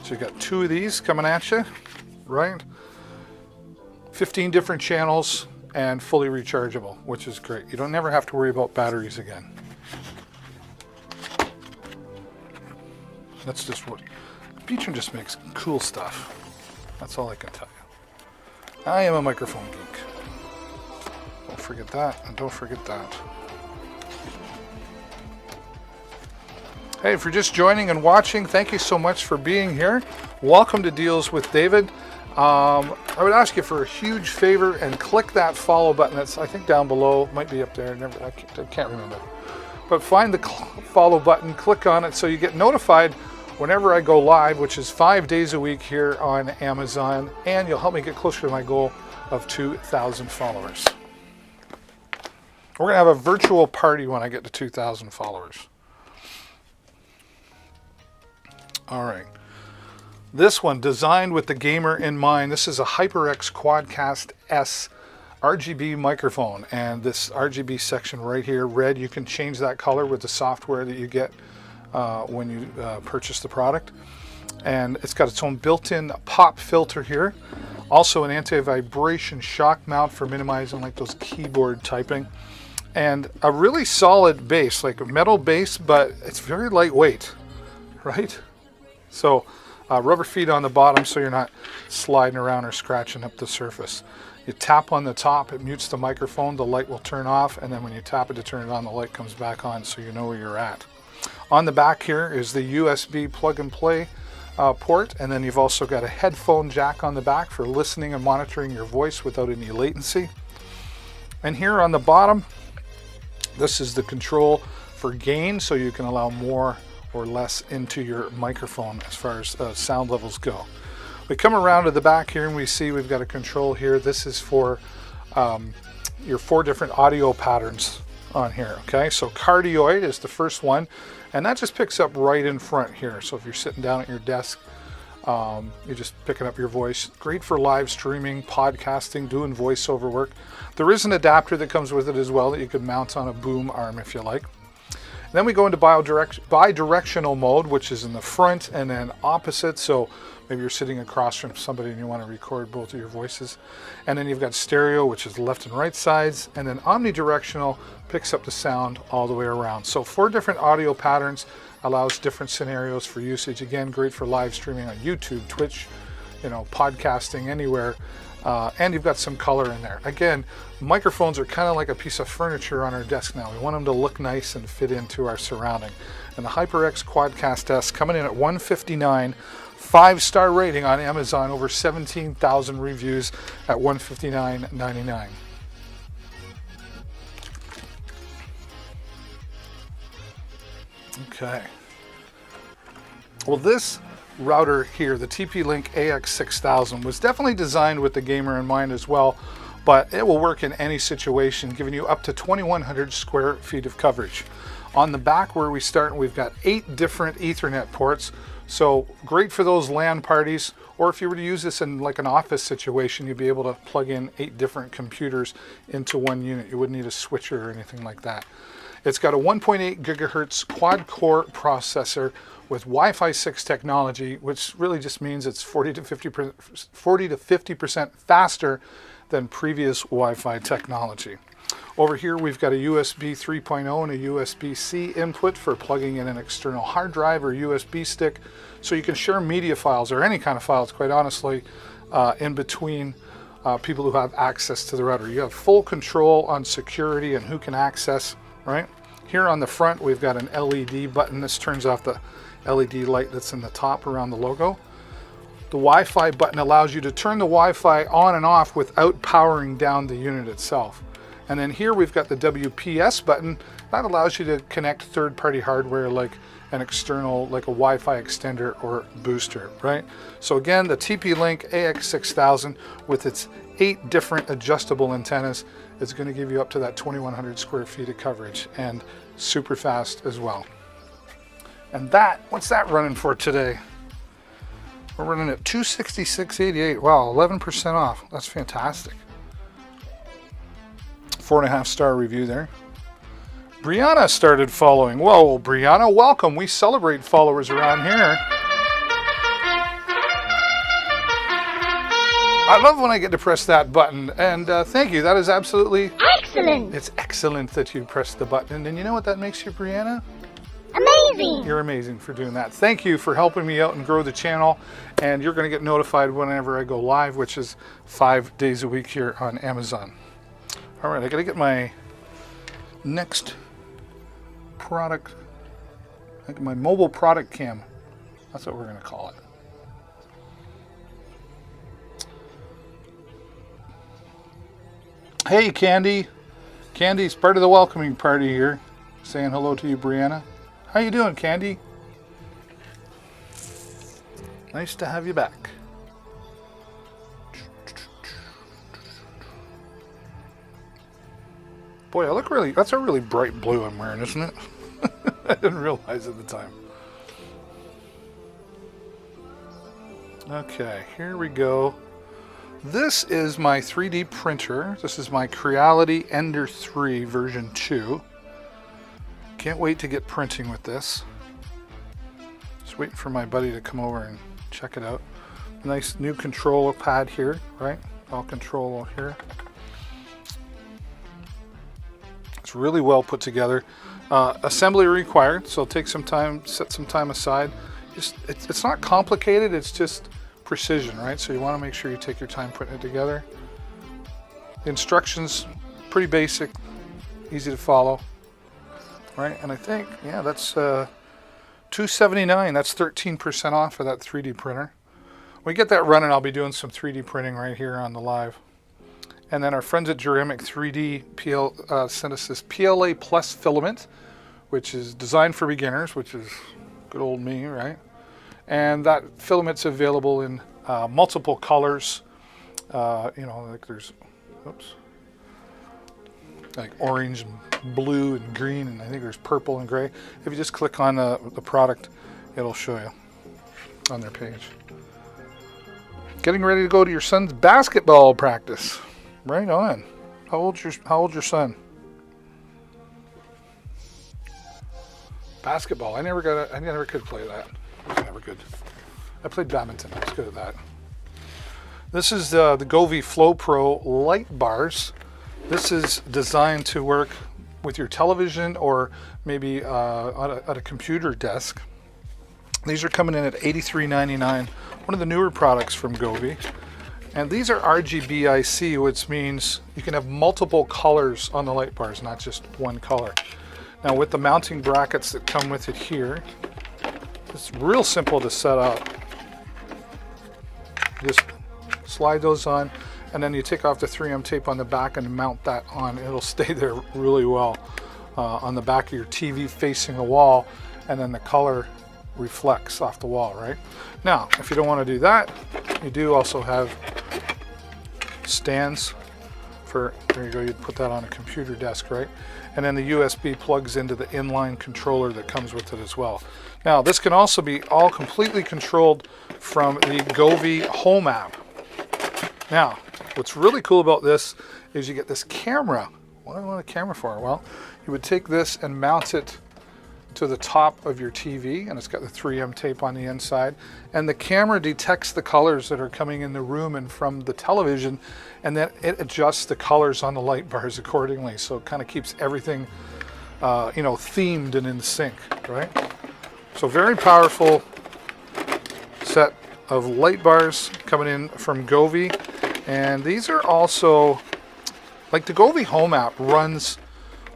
So you've got 2 of these coming at you, right? 15 different channels and fully rechargeable, which is great. You don't never have to worry about batteries again. That's just what Beatron just makes cool stuff. That's all I can tell you. I am a microphone geek. Don't forget that, and don't forget that. Hey, if you're just joining and watching, thank you so much for being here. Welcome to Deals with David. I would ask you for a huge favor and click that follow button. That's, I think, down below. Might be up there. I can't remember. But find the follow button, click on it so you get notified whenever I go live, which is 5 days a week here on Amazon, and you'll help me get closer to my goal of 2,000 followers. We're going to have a virtual party when I get to 2,000 followers. All right. This one, designed with the gamer in mind. This is a HyperX Quadcast S RGB microphone, and this RGB section right here, red, you can change that color with the software that you get when you purchase the product. And it's got its own built-in pop filter here. Also an anti-vibration shock mount for minimizing like those keyboard typing. And a really solid base, like a metal base, but it's very lightweight, right? So rubber feet on the bottom so you're not sliding around or scratching up the surface. You tap on the top, it mutes the microphone, the light will turn off, and then when you tap it to turn it on, the light comes back on so you know where you're at. On the back here is the USB plug and play port, and then you've also got a headphone jack on the back for listening and monitoring your voice without any latency. And here on the bottom, this is the control for gain, so you can allow more or less into your microphone as far as sound levels go. We come around to the back here and we see we've got a control here. This is for your 4 different audio patterns on here. Okay, so cardioid is the first one, and that just picks up right in front here. So if you're sitting down at your desk, you're just picking up your voice. Great for live streaming, podcasting, doing voiceover work. There is an adapter that comes with it as well that you could mount on a boom arm if you like. Then we go into bidirectional mode, which is in the front and then opposite. So maybe you're sitting across from somebody and you want to record both of your voices. And then you've got stereo, which is left and right sides. And then omnidirectional picks up the sound all the way around. So 4 different audio patterns, allows different scenarios for usage. Again, great for live streaming on YouTube, Twitch, podcasting, anywhere. And you've got some color in there. Again, microphones are kind of like a piece of furniture on our desk now. We want them to look nice and fit into our surrounding. And the HyperX Quadcast S coming in at $159, 5-star rating on Amazon, over 17,000 reviews at $159.99. Okay. Well, this router here, the TP-Link AX6000, was definitely designed with the gamer in mind as well, but it will work in any situation, giving you up to 2,100 square feet of coverage. On the back where we start, we've got 8 different Ethernet ports, so great for those LAN parties, or if you were to use this in like an office situation, you'd be able to plug in 8 different computers into one unit. You wouldn't need a switcher or anything like that. It's got a 1.8 gigahertz quad-core processor with Wi-Fi 6 technology, which really just means it's 40 to 50% faster than previous Wi-Fi technology. Over here, we've got a USB 3.0 and a USB-C input for plugging in an external hard drive or USB stick, so you can share media files or any kind of files, quite honestly, in between people who have access to the router. You have full control on security and who can access. Right here on the front, we've got an LED button. This turns off the LED light that's in the top around the logo. The Wi-Fi button allows you to turn the Wi-Fi on and off without powering down the unit itself. And then here we've got the WPS button. That allows you to connect third-party hardware like an external, like a Wi-Fi extender or booster, right? So again, the TP-Link AX6000 with its 8 different adjustable antennas is going to give you up to that 2,100 square feet of coverage, and super fast as well. And that, what's that running for today? We're running at $266.88. Wow, 11% off. That's fantastic. 4.5-star review there. Brianna started following. Whoa, Brianna, welcome. We celebrate followers around here. I love when I get to press that button, and thank you. That is absolutely Excellent. It's excellent that you pressed the button, and you know what that makes you, Brianna? Amazing. You're amazing for doing that. Thank you for helping me out and grow the channel, and you're going to get notified whenever I go live, which is 5 days a week here on Amazon. All right, I got to get my next product, like my mobile product cam. That's what we're going to call it. Hey, Candy. Candy's part of the welcoming party here. Saying hello to you, Brianna. How you doing, Candy? Nice to have you back. Boy, I look really, that's a really bright blue I'm wearing, isn't it? I didn't realize at the time. Okay, here we go. This is my 3D printer. This is my Creality Ender 3 version 2. Can't wait to get printing with this. Just waiting for my buddy to come over and check it out. Nice new control pad here, right? All control here. It's really well put together. Assembly required, so take some time, set some time aside. It's not complicated, it's just precision, right? So you want to make sure you take your time putting it together. The instructions, pretty basic, easy to follow, right? And I think, yeah, that's $279. That's 13% off for that 3D printer. When we get that running, I'll be doing some 3D printing right here on the live. And then our friends at Duramic 3D sent us this PLA Plus filament, which is designed for beginners, which is Good old me, right? And that filament's available in multiple colors. Like there's, like orange and blue and green, and I think there's purple and gray. If you just click on the product, it'll show you on their page. Getting ready to go to your son's basketball practice. Right on. How old's your son? Basketball. I never could play that. I was never good. I played badminton. I was good at that. This is the Govee Flow Pro light bars. This is designed to work with your television or maybe at a computer desk. These are coming in at $83.99. One of the newer products from Govee. And these are RGBIC, which means you can have multiple colors on the light bars, not just one color. Now with the mounting brackets that come with it here, it's real simple to set up. Just slide those on, and then you take off the 3M tape on the back and mount that on. It'll stay there really well on the back of your TV facing the wall, and then the color reflects off the wall, right? Now, if you don't want to do that, you do also have stands for, there you go, you'd put that on a computer desk, right? And then the USB plugs into the inline controller that comes with it as well. Now, this can also be all completely controlled from the Govee Home app. Now, what's really cool about this is you get this camera. What do I want a camera for? Well, you would take this and mount it to the top of your TV, and it's got the 3M tape on the inside, and the camera detects the colors that are coming in the room and from the television, and then it adjusts the colors on the light bars accordingly, so it kind of keeps everything themed and in sync, right? So very powerful set of light bars coming in from Govee. And these are also, like the Govee Home app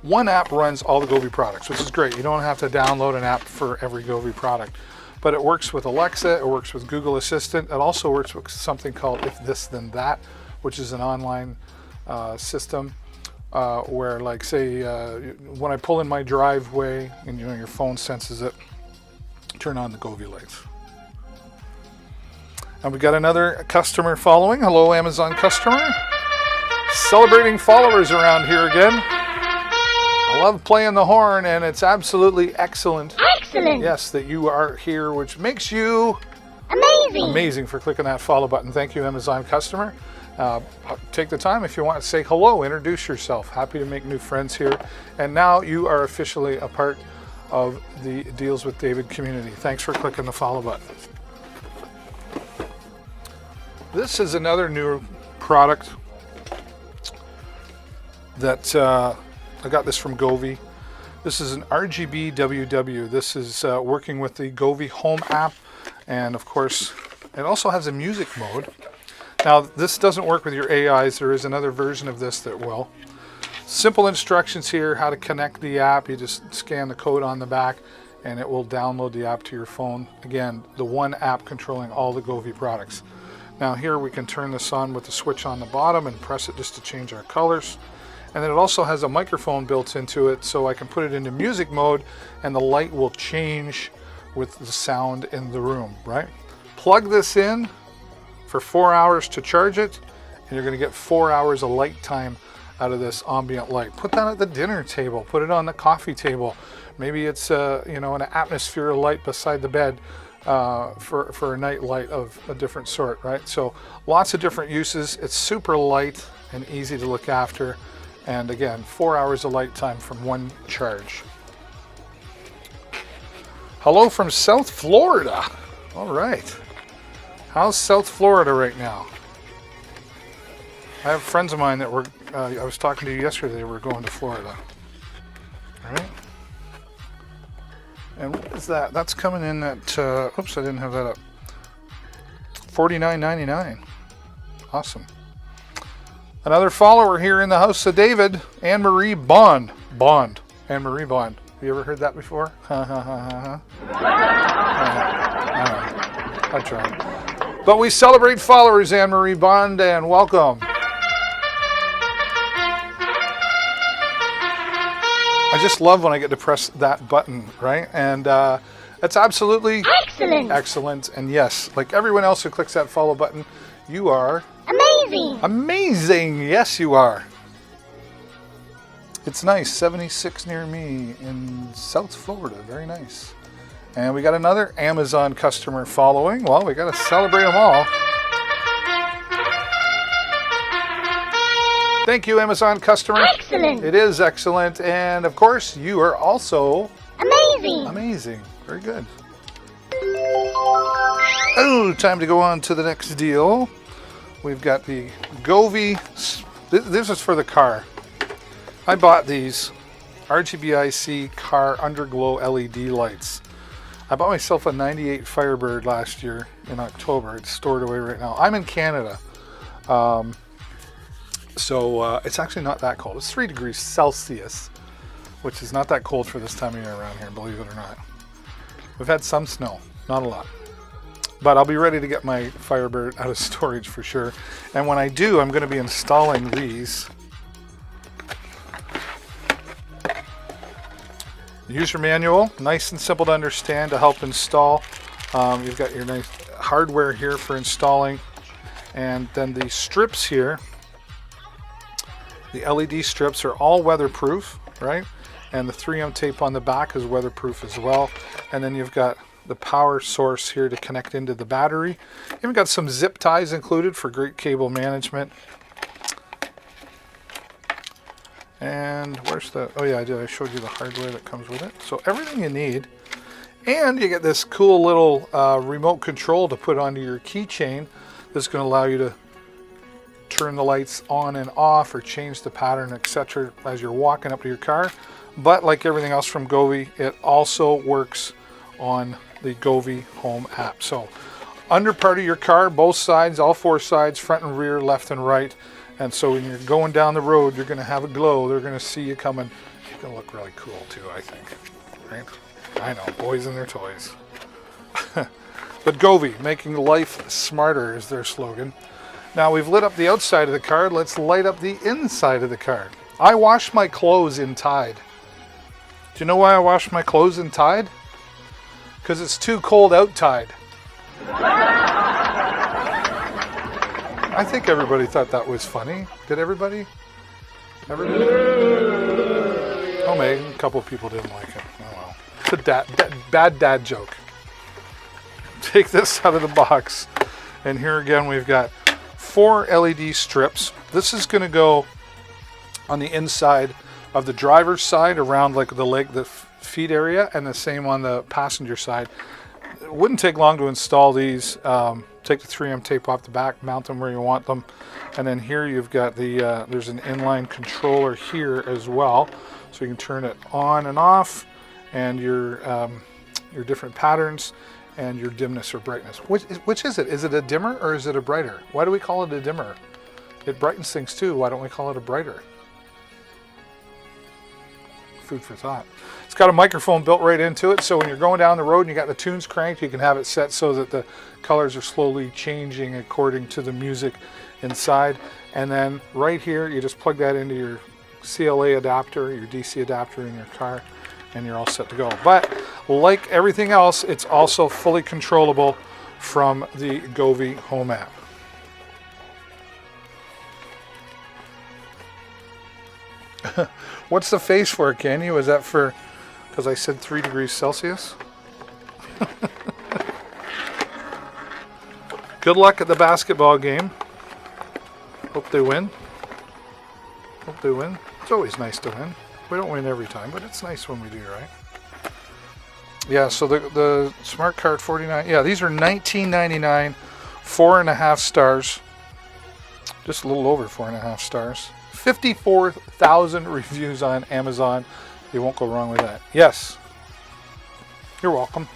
one app runs all the Govee products, which is great. You don't have to download an app for every Govee product. But it works with Alexa, it works with Google Assistant. It also works with something called If This Then That, which is an online system where, like, say, when I pull in my driveway and your phone senses it, turn on the Govee lights. And we got another customer following. Hello, Amazon customer. Celebrating followers around here again. I love playing the horn, and it's absolutely excellent. Excellent. Yes, that you are here, which makes you Amazing. for clicking that follow button. Thank you, Amazon customer. Take the time if you want to say hello, introduce yourself. Happy to make new friends here. And now you are officially a part of the Deals with David community. Thanks for clicking the follow button. This is another new product that I got this from Govee. This is an RGB WW. This is working with the Govee Home app, and of course it also has a music mode. Now this doesn't work with your AIs. There is another version of this that will. Simple instructions here, how to connect the app. You just scan the code on the back and it will download the app to your phone. Again, the one app controlling all the Govee products. Now here we can turn this on with the switch on the bottom and press it just to change our colors. And then it also has a microphone built into it, so I can put it into music mode and the light will change with the sound in the room, right? Plug this in for 4 hours to charge it, and you're gonna get 4 hours of light time out of this ambient light. Put that at the dinner table, put it on the coffee table. Maybe it's an atmosphere of light beside the bed for a night light of a different sort, right? So lots of different uses. It's super light and easy to look after. And again, 4 hours of light time from one charge. Hello from South Florida. All right. How's South Florida right now? I have friends of mine that were, I was talking to you yesterday, they were going to Florida. All right. And what is that? That's coming in at, oops, I didn't have that up. $49.99. Awesome. Another follower here in the house of David, Anne-Marie Bond. Anne-Marie Bond. Have you ever heard that before? Ha ha ha ha. I tried. But we celebrate followers, Anne-Marie Bond, and welcome. I just love when I get to press that button, right? And That's absolutely Excellent. excellent. And yes, like everyone else who clicks that follow button, you are Amazing. amazing. Yes, you are. It's nice. 76 near me in South Florida. Very nice. And we got another Amazon customer following. Well, we got to celebrate them all. Thank you, Amazon customer. Excellent. It is excellent. And of course, you are also Amazing. amazing. Very good. Oh, time to go on to the next deal. We've got the Govee. This is for the car. I bought these RGBIC car underglow LED lights. I bought myself a 98 Firebird last year in October. It's stored away right now. I'm in Canada. So it's actually not that cold. It's 3 degrees Celsius, which is not that cold for this time of year around here, believe it or not. We've had some snow, not a lot. But I'll be ready to get my Firebird out of storage for sure. And when I do, I'm going to be installing these. User manual, nice and simple to understand to help install. You've got your nice hardware here for installing. And then the strips here, the LED strips are all weatherproof, right? And the 3M tape on the back is weatherproof as well. And then you've got the power source here to connect into the battery. You've even got some zip ties included for great cable management. And where's the, oh yeah, I showed you the hardware that comes with it. So everything you need. And you get this cool little remote control to put onto your keychain that's going to allow you to turn the lights on and off or change the pattern, etc. as you're walking up to your car. But like everything else from Govee, it also works on the Govee Home app. So under part of your car, both sides, all 4 sides, front and rear, left and right. And so when you're going down the road, you're going to have a glow. They're going to see you coming. It's going to look really cool too, I think. Right? I know, boys and their toys. But Govee, making life smarter is their slogan. Now we've lit up the outside of the car. Let's light up the inside of the car. I wash my clothes in Tide. Do you know why I wash my clothes in Tide? Because it's too cold out Tide. I think everybody thought that was funny. Did everybody? Everybody? Oh, maybe a couple of people didn't like it. Oh well. It's a bad dad joke. Take this out of the box. And here again we've got 4 LED strips. This is going to go on the inside of the driver's side around like the leg, the feet area, and the same on the passenger side. It wouldn't take long to install these. Take the 3M tape off the back, mount them where you want them, and then here you've got the there's an inline controller here as well, so you can turn it on and off, and your different patterns and your dimness or brightness. Which is it? Is it a dimmer or is it a brighter? Why do we call it a dimmer? It brightens things too. Why don't we call it a brighter? Food for thought. It's got a microphone built right into it, so when you're going down the road and you got the tunes cranked, you can have it set so that the colors are slowly changing according to the music inside. And then right here, you just plug that into your CLA adapter, your DC adapter in your car, and you're all set to go. But like everything else, it's also fully controllable from the Govee Home app. What's the face for, Kenny? Was that for, because I said 3 degrees Celsius? Good luck at the basketball game. Hope they win. Hope they win. It's always nice to win. We don't win every time, but it's nice when we do, right? Yeah, so the Smart Card 49, yeah, these are $19.99, 4.5 stars. Just a little over 4.5 stars. 54,000 reviews on Amazon. You won't go wrong with that. Yes. You're welcome.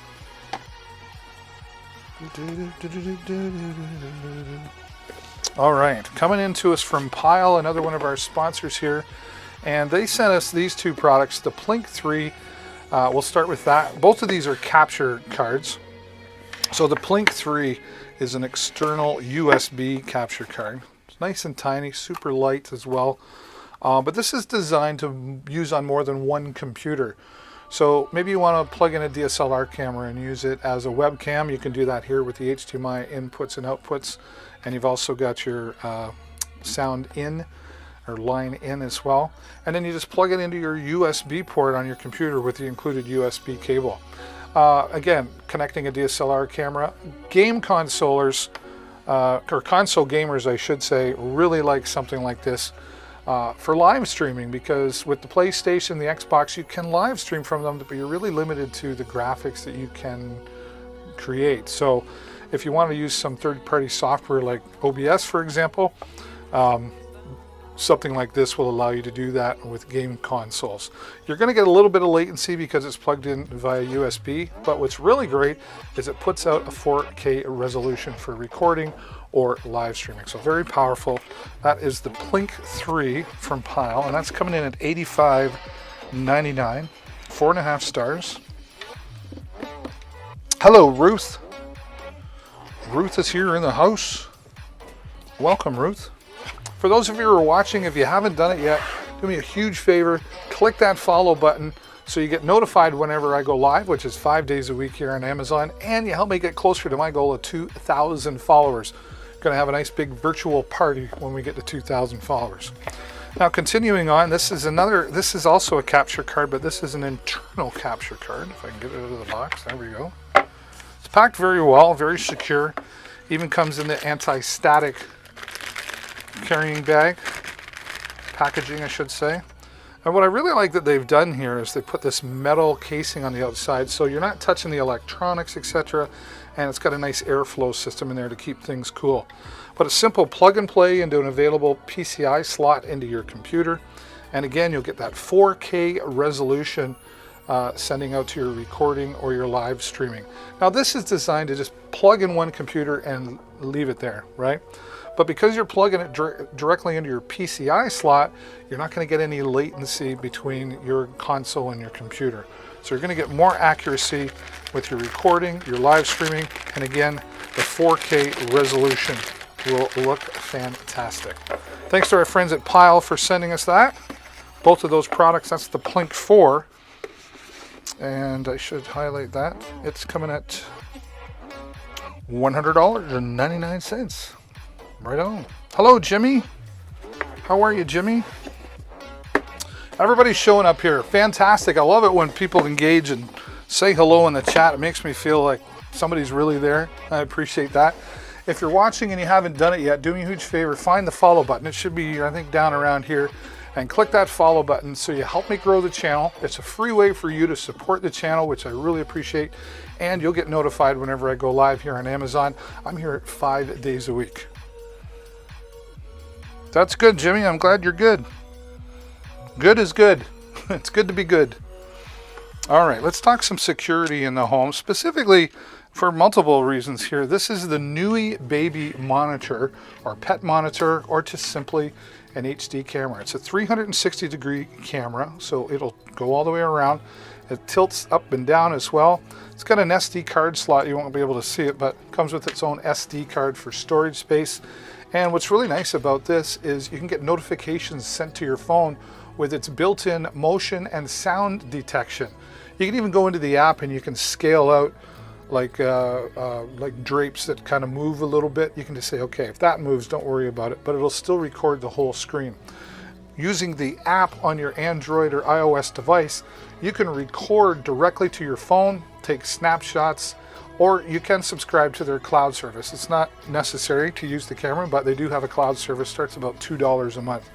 All right, coming into us from Pyle, another one of our sponsors here, and they sent us these 2 products, the Plink 3. We'll start with that. Both of these are capture cards. So the Plink 3 is an external USB capture card. It's nice and tiny, super light as well. But this is designed to use on more than one computer. So maybe you want to plug in a DSLR camera and use it as a webcam. You can do that here with the HDMI inputs and outputs. And you've also got your sound in or line in as well. And then you just plug it into your USB port on your computer with the included USB cable. Again, connecting a DSLR camera. Game consolers, or console gamers I should say, really like something like this for live streaming, because with the PlayStation, the Xbox, you can live stream from them, but you're really limited to the graphics that you can create. So if you want to use some third-party software like OBS, for example, something like this will allow you to do that with game consoles. You're going to get a little bit of latency because it's plugged in via USB, but what's really great is it puts out a 4K resolution for recording or live streaming. So very powerful. That is the Plink 3 from Pyle, and that's coming in at $85.99, 4.5 stars. Hello, Ruth. Ruth is here in the house. Welcome, Ruth. For those of you who are watching, if you haven't done it yet, do me a huge favor, click that follow button so you get notified whenever I go live, which is 5 days a week here on Amazon, and you help me get closer to my goal of 2,000 followers. Going to have a nice big virtual party when we get to 2,000 followers. Now, continuing on, this is also a capture card, but this is an internal capture card. If I can get it out of the box, there we go. It's packed very well, very secure. Even comes in the anti-static carrying bag, packaging I should say. And what I really like that they've done here is they put this metal casing on the outside so you're not touching the electronics, etc. And it's got a nice airflow system in there to keep things cool. But a simple plug and play into an available PCI slot into your computer. And again, you'll get that 4K resolution sending out to your recording or your live streaming. Now this is designed to just plug in one computer and leave it there, right? But because you're plugging it directly into your PCI slot, you're not going to get any latency between your console and your computer. So you're going to get more accuracy with your recording, your live streaming, and again, the 4K resolution will look fantastic. Thanks to our friends at Pyle for sending us that. Both of those products, that's the Plink 4. And I should highlight that. It's coming at $100.99. Right on. Hello, Jimmy. How are you, Jimmy? Everybody's showing up here. Fantastic. I love it when people engage and say hello in the chat. It makes me feel like somebody's really there. I appreciate that. If you're watching and you haven't done it yet, do me a huge favor. Find the follow button. It should be, I think, down around here. And click that follow button so you help me grow the channel. It's a free way for you to support the channel, which I really appreciate. And you'll get notified whenever I go live here on Amazon. I'm here 5 days a week. That's good, Jimmy. I'm glad you're good. Good is good. It's good to be good. All right, let's talk some security in the home, specifically for multiple reasons here. This is the Nui Baby Monitor, or Pet Monitor, or just simply an HD camera. It's a 360-degree camera, so it'll go all the way around. It tilts up and down as well. It's got an SD card slot. You won't be able to see it, but it comes with its own SD card for storage space. And what's really nice about this is you can get notifications sent to your phone with its built-in motion and sound detection. You can even go into the app and you can scale out like drapes that kind of move a little bit. You can just say, okay, if that moves, don't worry about it, but it'll still record the whole screen. Using the app on your Android or iOS device, you can record directly to your phone, take snapshots, or you can subscribe to their cloud service. It's not necessary to use the camera, but they do have a cloud service. Starts about $2 a month.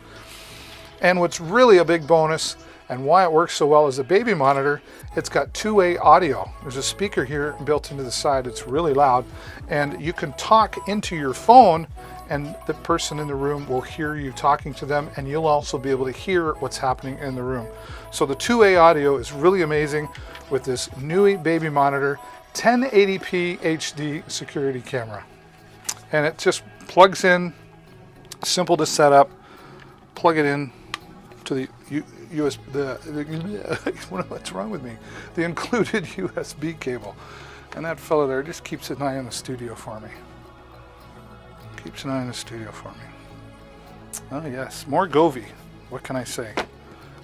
And what's really a big bonus, and why it works so well as a baby monitor, it's got two-way audio. There's a speaker here built into the side. It's really loud, and you can talk into your phone, and the person in the room will hear you talking to them, and you'll also be able to hear what's happening in the room. So the two-way audio is really amazing with this Nui Baby Monitor 1080p HD security camera. And it just plugs in, simple to set up, plug it in to the what's wrong with me? The included USB cable. And that fellow there just keeps an eye on the studio for me. Keeps an eye on the studio for me. Oh yes, more Govee. What can I say?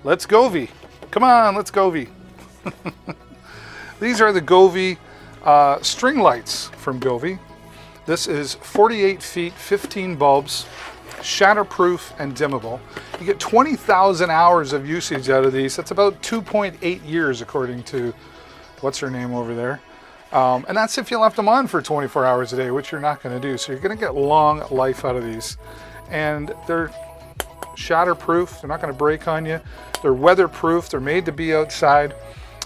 Let's Govee. Come on, let's Govee. These are the Govee string lights from Govee. This is 48 feet, 15 bulbs, shatterproof and dimmable. You get 20,000 hours of usage out of these. That's about 2.8 years according to what's her name over there. And that's if you left them on for 24 hours a day, which you're not going to do. So you're going to get long life out of these. And they're shatterproof. They're not going to break on you. They're weatherproof. They're made to be outside.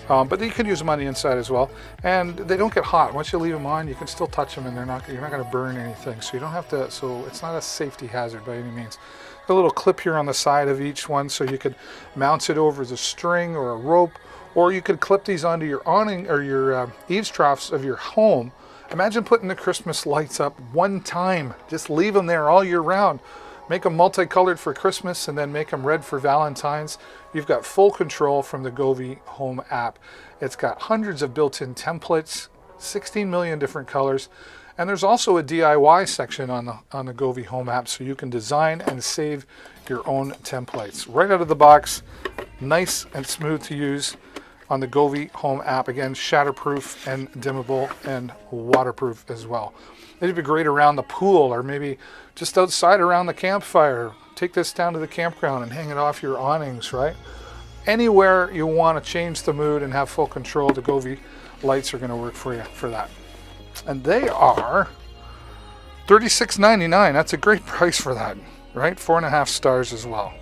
But you can use them on the inside as well. And they don't get hot. Once you leave them on, you can still touch them and you're not going to burn anything. So you don't have to, so it's not a safety hazard by any means. A little clip here on the side of each one so you could mount it over the string or a rope, or you could clip these onto your awning or your eaves troughs of your home. Imagine putting the Christmas lights up one time. Just leave them there all year round. Make them multicolored for Christmas and then make them red for Valentine's. You've got full control from the Govee Home app. It's got hundreds of built-in templates, 16 million different colors, and there's also a DIY section on the Govee Home app so you can design and save your own templates. Right out of the box, nice and smooth to use on the Govee Home app. Again, shatterproof and dimmable and waterproof as well. It'd be great around the pool or maybe just outside around the campfire. Take this down to the campground and hang it off your awnings, right? Anywhere you want to change the mood and have full control, the Govee lights are going to work for you for that. And they are $36.99. That's a great price for that, right? 4.5 stars as well.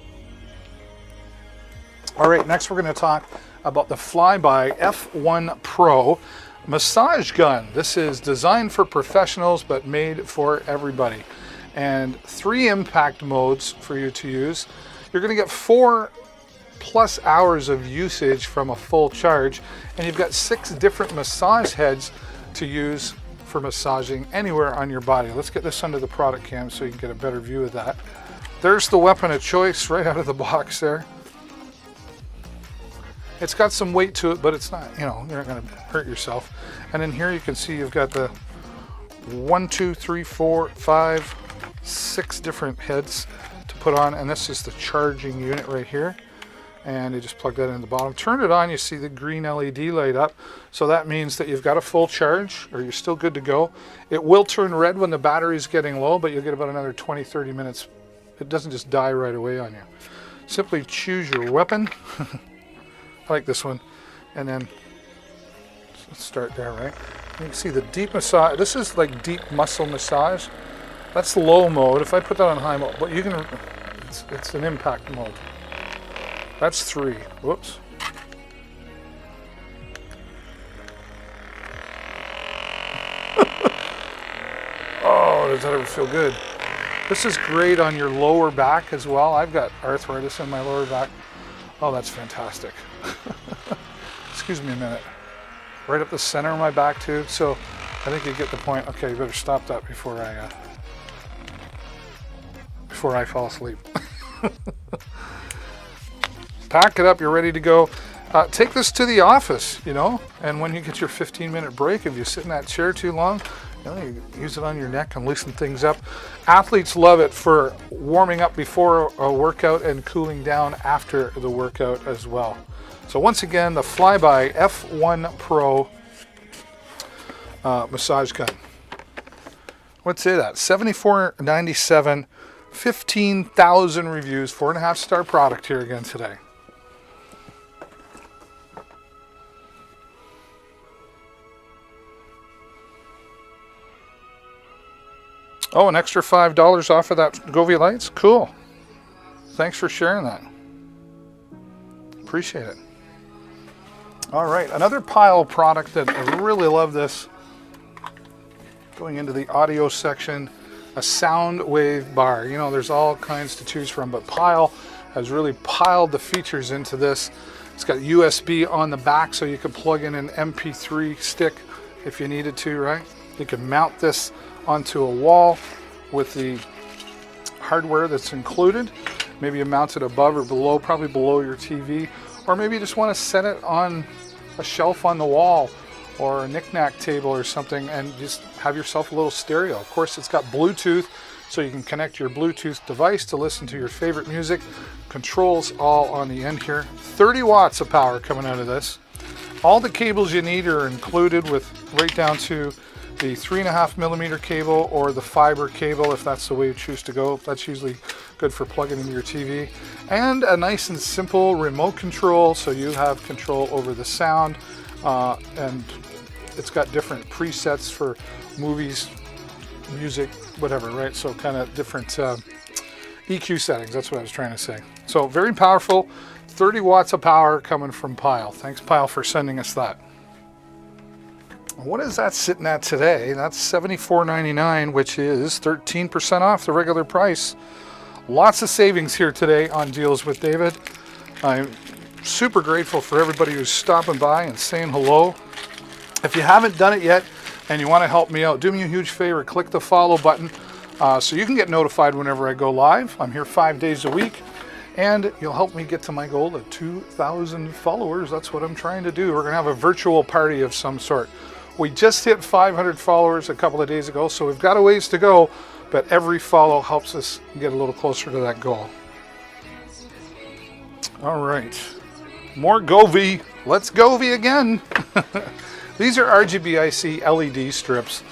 All right, next we're going to talk about the Flyby F1 Pro massage gun. This is designed for professionals but made for everybody. And 3 impact modes for you to use. You're going to get 4+ hours of usage from a full charge, and you've got 6 different massage heads to use for massaging anywhere on your body. Let's get this under the product cam so you can get a better view of that. There's the weapon of choice right out of the box there. It's got some weight to it, but it's not, you're not going to hurt yourself. And in here you can see you've got the 1, 2, 3, 4, 5, 6 different heads to put on, and this is the charging unit right here. And you just plug that in the bottom. Turn it on, you see the green LED light up. So that means that you've got a full charge or you're still good to go. It will turn red when the battery's getting low, but you'll get about another 20-30 minutes. It doesn't just die right away on you. Simply choose your weapon. I like this one. And then let's start there, right? You can see the deep massage. This is like deep muscle massage. That's low mode. If I put that on high mode, but you can, it's an impact mode. That's 3. Whoops. Oh, does that ever feel good? This is great on your lower back as well. I've got arthritis in my lower back. Oh, that's fantastic. Excuse me a minute. Right up the center of my back too. So I think you get the point. Okay, you better stop that before I fall asleep. Pack it up, you're ready to go. Take this to the office, and when you get your 15-minute break, if you sit in that chair too long, you use it on your neck and loosen things up. Athletes love it for warming up before a workout and cooling down after the workout as well. So once again, the Flyby F1 Pro massage gun. Let's say that, $74.97, 15,000 reviews, 4.5 star product here again today. Oh, an extra $5 off of that Govee lights? Cool. Thanks for sharing that. Appreciate it. All right, another Pyle product that I really love this. Going into the audio section, a Soundwave bar. There's all kinds to choose from, but Pyle has really piled the features into this. It's got USB on the back so you can plug in an MP3 stick if you needed to, right? You can mount this onto a wall with the hardware that's included. Maybe you mount it above or below, probably below your TV, or maybe you just want to set it on a shelf on the wall or a knick-knack table or something and just have yourself a little stereo. Of course, it's got Bluetooth, so you can connect your Bluetooth device to listen to your favorite music. Controls all on the end here. 30 watts of power coming out of this. All the cables you need are included, with right down to the 3.5mm cable or the fiber cable if that's the way you choose to go. That's usually good for plugging into your TV. And a nice and simple remote control, so you have control over the sound, and it's got different presets for movies, music, whatever, right? So kind of different EQ settings, that's what I was trying to say. So very powerful, 30 watts of power coming from Pyle. Thanks, Pyle, for sending us that. What is that sitting at today? That's $74.99, which is 13% off the regular price. Lots of savings here today on Deals with David. I'm super grateful for everybody who's stopping by and saying hello. If you haven't done it yet and you want to help me out, do me a huge favor, click the follow button so you can get notified whenever I go live. I'm here 5 days a week, and you'll help me get to my goal of 2,000 followers. That's what I'm trying to do. We're going to have a virtual party of some sort. We just hit 500 followers a couple of days ago, so we've got a ways to go, but every follow helps us get a little closer to that goal. All right, more Govee. Let's Govee again. These are RGBIC LED strips.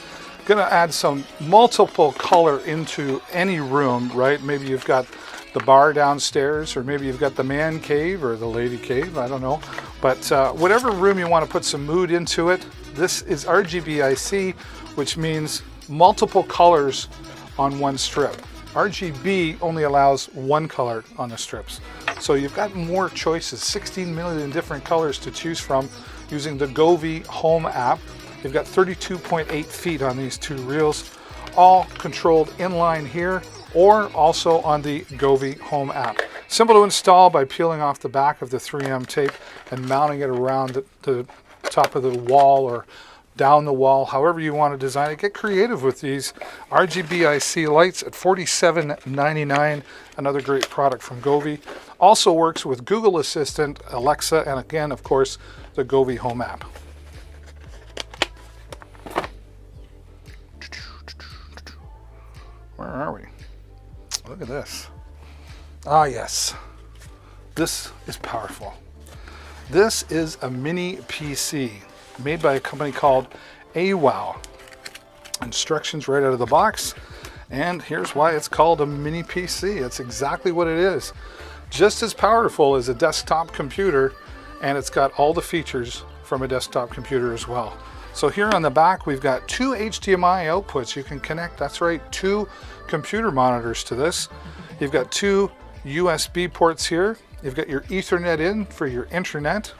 Gonna add some multiple color into any room, right? Maybe you've got the bar downstairs, or maybe you've got the man cave or the lady cave, I don't know. But whatever room you want to put some mood into it, this is RGBIC, which means multiple colors on one strip. RGB only allows one color on the strips. So you've got more choices, 16 million different colors to choose from using the Govee Home app. You've got 32.8 feet on these two reels, all controlled inline here or also on the Govee Home app. Simple to install by peeling off the back of the 3M tape and mounting it around the top of the wall or down the wall, however you want to design it. Get creative with these RGBIC lights at $47.99. Another great product from Govee. Also works with Google Assistant, Alexa, and again, of course, the Govee Home app. Where are we? Look at this. Ah, yes. This is powerful. This is a mini PC made by a company called AWOW. Instructions right out of the box. And here's why it's called a mini PC. It's exactly what it is. Just as powerful as a desktop computer, and it's got all the features from a desktop computer as well. So here on the back, we've got two HDMI outputs you can connect. That's right, two computer monitors to this. You've got two USB ports here. You've got your Ethernet in for your internet.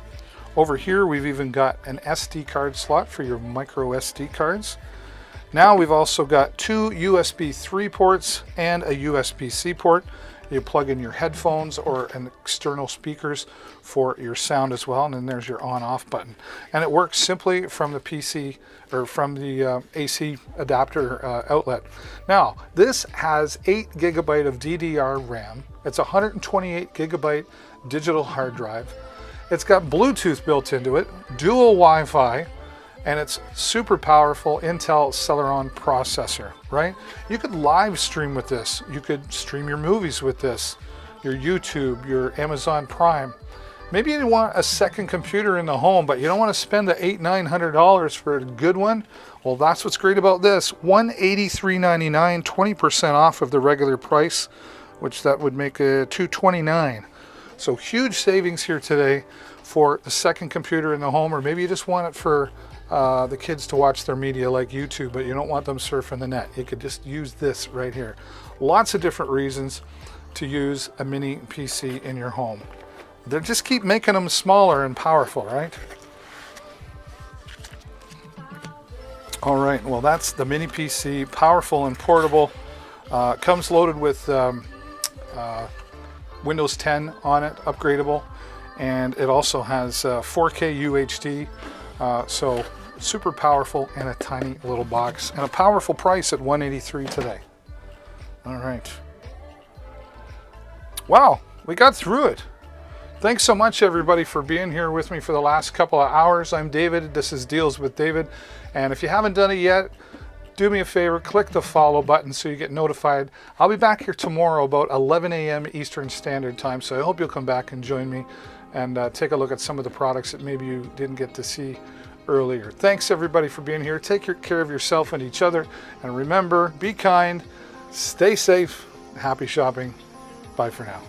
Over here, we've even got an SD card slot for your micro SD cards. Now we've also got two USB 3 ports and a USB-C port. You plug in your headphones or an external speakers for your sound as well, and then there's your on-off button. And it works simply from the PC or from the AC adapter outlet. Now, this has 8 GB of DDR RAM. It's a 128 GB digital hard drive. It's got Bluetooth built into it, dual Wi-Fi, and it's super powerful Intel Celeron processor, right? You could live stream with this. You could stream your movies with this, your YouTube, your Amazon Prime. Maybe you want a second computer in the home, but you don't want to spend the $800-900 for a good one. Well, that's what's great about this. $183.99, 20% off of the regular price, which that would make a $229. So huge savings here today for the second computer in the home, or maybe you just want it for the kids to watch their media like YouTube, but you don't want them surfing the net. You could just use this right here. Lots of different reasons to use a mini PC in your home. They just keep making them smaller and powerful, right? All right, well, that's the mini PC, powerful and portable. Comes loaded with Windows 10 on it, upgradable, and it also has 4K UHD, so super powerful in a tiny little box, and a powerful price at $183 today. All right. Wow, we got through it. Thanks so much, everybody, for being here with me for the last couple of hours. I'm David. This is Deals with David, and if you haven't done it yet, do me a favor, click the follow button so you get notified. I'll be back here tomorrow about 11 a.m. Eastern Standard Time, so I hope you'll come back and join me and take a look at some of the products that maybe you didn't get to see earlier. Thanks everybody for being here. Take care of yourself and each other, and remember, be kind, stay safe, happy shopping. Bye for now.